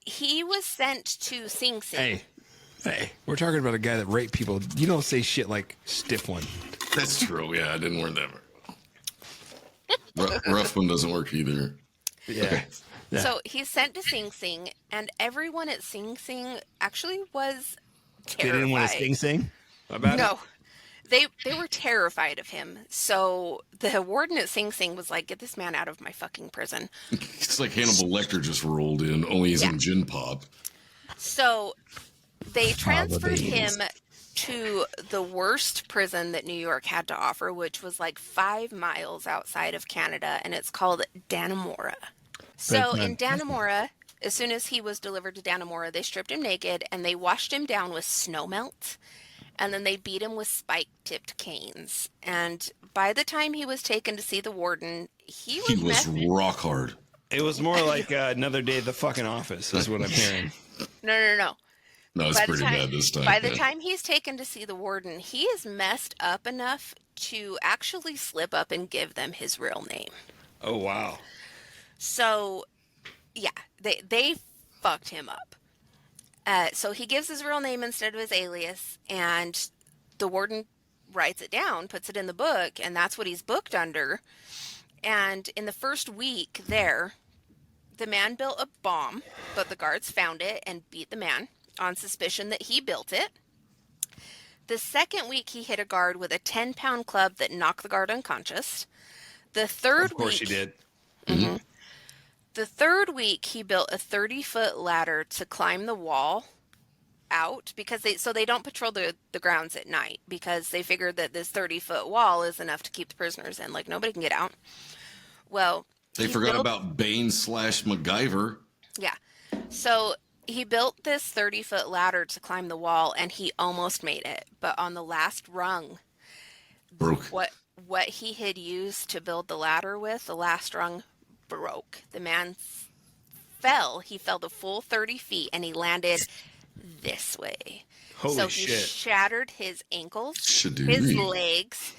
he was sent to Sing Sing. Hey, we're talking about a guy that raped people. You don't say shit like stiff one. That's true. Yeah, I didn't learn that. Rough one doesn't work either. Yeah. Okay. Yeah. So he's sent to Sing Sing, and everyone at Sing Sing actually was They terrified. didn't want to sing about it? No. They were terrified of him. So the warden at Sing Sing was like, get this man out of my fucking prison. It's like Hannibal Lecter just rolled in, only he's in gin pop. So they transferred Holidays. him to the worst prison that New York had to offer, which was like 5 miles outside of Canada, and it's called Dannemora. So in Dannemora, as soon as he was delivered to Dannemora, they stripped him naked and they washed him down with snow melt, and then they beat him with spike-tipped canes. And by the time he was taken to see the warden, he was rock hard. It was more like another day at the fucking office, is what I'm hearing. No. No, it's pretty bad this time. By the time he's taken to see the warden, he is messed up enough to actually slip up and give them his real name. Oh, wow. So, yeah, they fucked him up. So he gives his real name instead of his alias, and the warden writes it down, puts it in the book, and that's what he's booked under. And in the first week there, the man built a bomb, but the guards found it and beat the man on suspicion that he built it. The second week, he hit a guard with a 10-pound club that knocked the guard unconscious. The third Of course week, he did. Mm-hmm. The third week, he built a 30-foot ladder to climb the wall out, because they don't patrol the grounds at night, because they figured that this 30-foot wall is enough to keep the prisoners in. Like, nobody can get out. Well, They forgot about Bane / MacGyver. Yeah. So he built this 30-foot ladder to climb the wall, and he almost made it. But on the last rung, Broke. What he had used to build the ladder with, the last rung broke. The man fell. He fell the full 30 feet, and he landed this way. Holy He shit. shattered his ankles, Shadooey. his legs,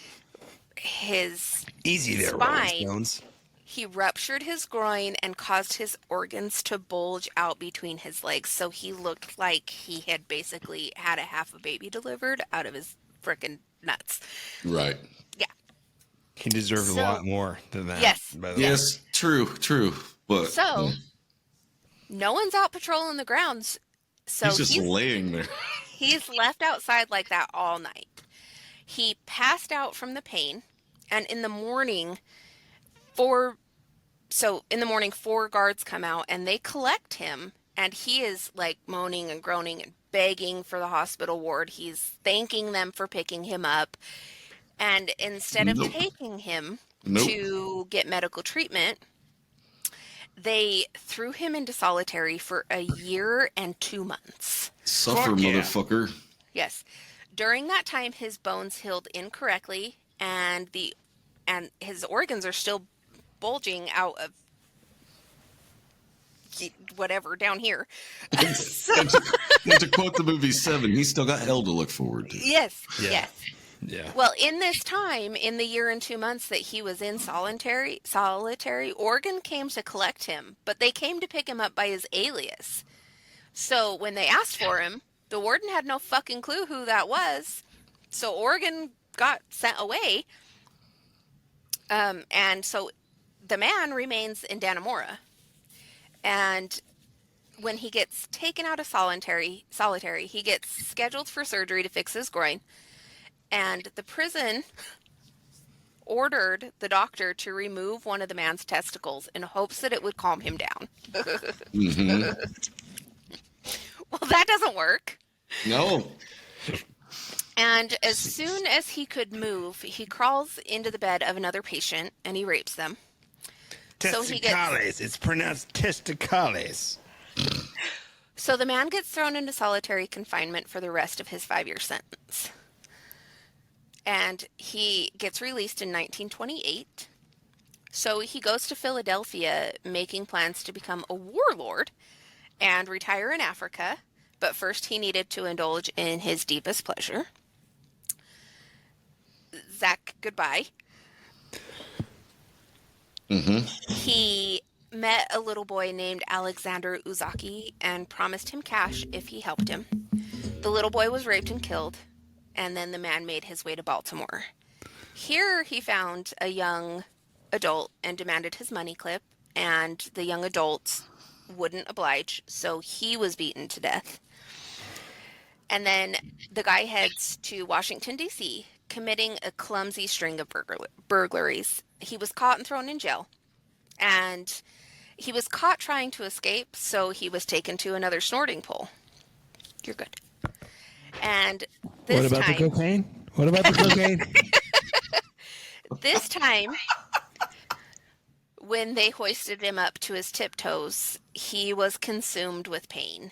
his Easy there, Rolling spine. Stones. He ruptured his groin and caused his organs to bulge out between his legs. So he looked like he had basically had a half a baby delivered out of his frickin' nuts. Right. Yeah. He deserved a lot more than that. Yes. By the way. Yes, true. But So, no one's out patrolling the grounds. So he's just laying there. He's left outside like that all night. He passed out from the pain, and in the morning, four guards come out and they collect him, and he is like moaning and groaning and begging for the hospital ward. He's thanking them for picking him up, and instead of taking him to get medical treatment, they threw him into solitary for a year and 2 months. Suffer, motherfucker. Yes. During that time, his bones healed incorrectly, and his organs are still bulging out of whatever down here. And to quote the movie Seven, he's still got hell to look forward to. Yes. Yeah. Yes. Yeah. Well, in this time, in the year and 2 months that he was in solitary, Oregon came to collect him, but they came to pick him up by his alias. So when they asked for him, the warden had no fucking clue who that was. So Oregon got sent away. And so the man remains in Dannemora. And when he gets taken out of solitary, he gets scheduled for surgery to fix his groin. And the prison ordered the doctor to remove one of the man's testicles in hopes that it would calm him down. Mm-hmm. Well, that doesn't work. No. And as soon as he could move, he crawls into the bed of another patient and he rapes them. Testicales. It's pronounced testicales. So the man gets thrown into solitary confinement for the rest of his 5-year sentence. And he gets released in 1928. So he goes to Philadelphia making plans to become a warlord and retire in Africa. But first he needed to indulge in his deepest pleasure. Zach, goodbye. He met a little boy named Alexander Uzaki and promised him cash if he helped him. The little boy was raped and killed, and then the man made his way to Baltimore. Here he found a young adult and demanded his money clip, and the young adult wouldn't oblige, so he was beaten to death. And then the guy heads to Washington, D.C., committing a clumsy string of burglaries. He was caught and thrown in jail, and he was caught trying to escape, so he was taken to another snorting pole. You're good. And this What about time, the cocaine? What about the cocaine? this time, when they hoisted him up to his tiptoes, he was consumed with pain.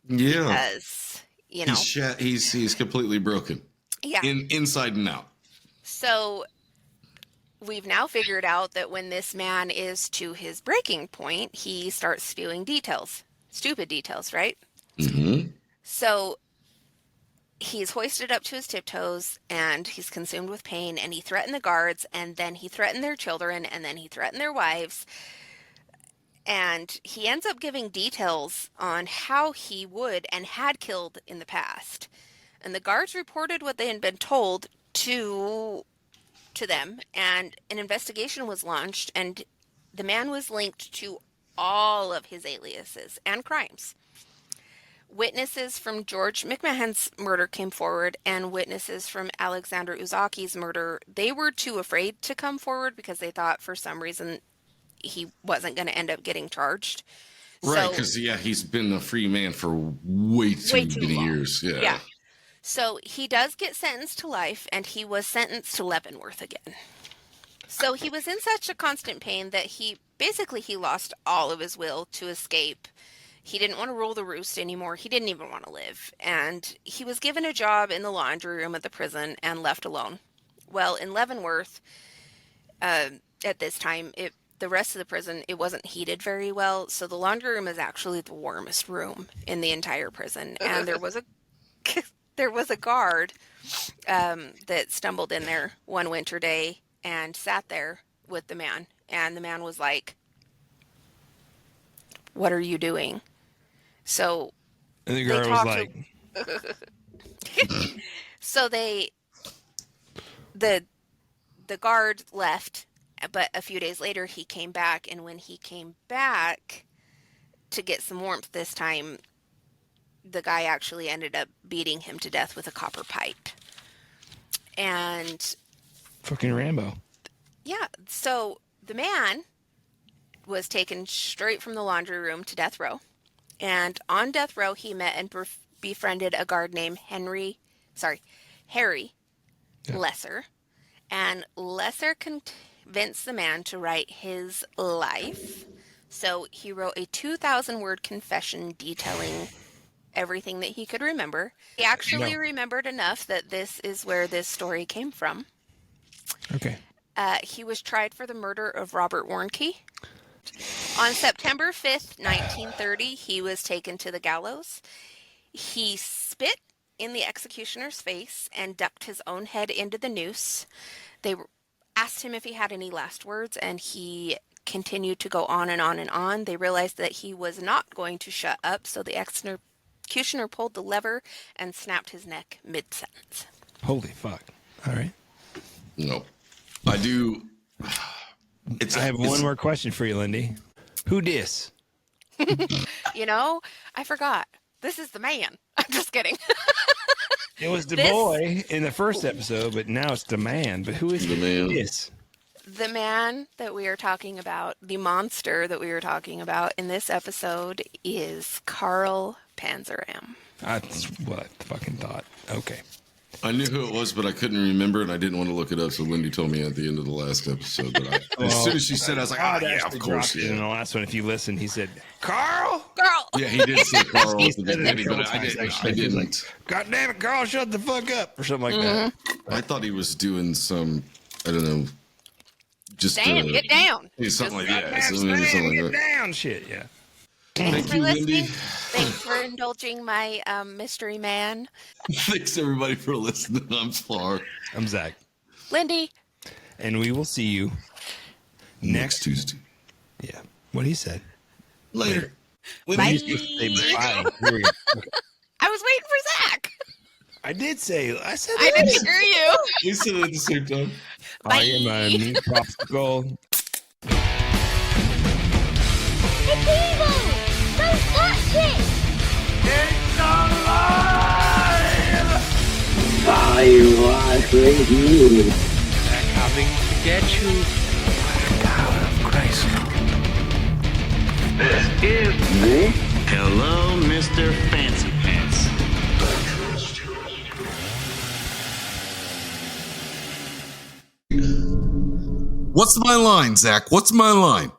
Because, you know. He's completely broken. Yeah. Inside and out. So we've now figured out that when this man is to his breaking point, he starts spewing details. Stupid details, right? Mm-hmm. So he's hoisted up to his tiptoes, and he's consumed with pain, and he threatened the guards, and then he threatened their children, and then he threatened their wives. And he ends up giving details on how he would and had killed in the past. And the guards reported what they had been told to them, and an investigation was launched, and the man was linked to all of his aliases and crimes. Witnesses from George McMahon's murder came forward, and witnesses from Alexander Uzaki's murder, they were too afraid to come forward because they thought for some reason he wasn't going to end up getting charged. Right, because, he's been a free man for way too many years. Yeah. So he does get sentenced to life, and he was sentenced to Leavenworth again. So he was in such a constant pain that he lost all of his will to escape. He didn't want to rule the roost anymore. He didn't even want to live. And he was given a job in the laundry room at the prison and left alone. Well, in Leavenworth, at this time, the rest of the prison, it wasn't heated very well. So the laundry room is actually the warmest room in the entire prison. And there was a guard that stumbled in there one winter day and sat there with the man. And the man was like, "What are you doing?" So and the guard was like, so the guard left, but a few days later he came back, and when he came back to get some warmth this time, the guy actually ended up beating him to death with a copper pipe. And fucking Rambo. Yeah, so the man was taken straight from the laundry room to death row. And on death row, he met and befriended a guard named Harry Lesser. And Lesser convinced the man to write his life. So he wrote a 2,000-word confession detailing everything that he could remember. He actually remembered enough that this is where this story came from. Okay. He was tried for the murder of Robert Warnke. On September 5th, 1930, he was taken to the gallows. He spit in the executioner's face and ducked his own head into the noose. They asked him if he had any last words, and he continued to go on and on and on. They realized that he was not going to shut up, so the executioner pulled the lever and snapped his neck mid-sentence. Holy fuck. All right. No. I do... I have one more question for you, Lindy. Who dis? I forgot. This is the man. I'm just kidding. It was the boy in the first episode, but now it's the man. But who is the man? Dis? The man that we are talking about, the monster that we were talking about in this episode is Carl Panzeram. That's what I fucking thought. Okay. I knew who it was, but I couldn't remember, and I didn't want to look it up. So Lindy told me at the end of the last episode. But as soon as she said, I was like, yeah, of course. Yeah. In the last one, if you listen, he said, Carl. Yeah, he did say Carl at the beginning, but I didn't. God damn it, Carl, shut the fuck up, or something like that. I thought he was doing some, I don't know, just get down. Something like that. Something like that. Get down, shit. Yeah. Thank you, Lindy. Thanks for indulging my mystery man. Thanks everybody for listening. I'm Spar. I'm Zach. Lindy. And we will see you Next Tuesday. Yeah. What he said. Later. Bye. Bye. Here we go. I was waiting for Zach. I did say. I said. I didn't hear you. We said it at the same time. Bye. I am a meat popsicle. It's evil! Don't touch it! I was with you. They're coming to get you. Power of Christ. This is Hello, Mr. Fancy Pants. What's my line, Zach? What's my line?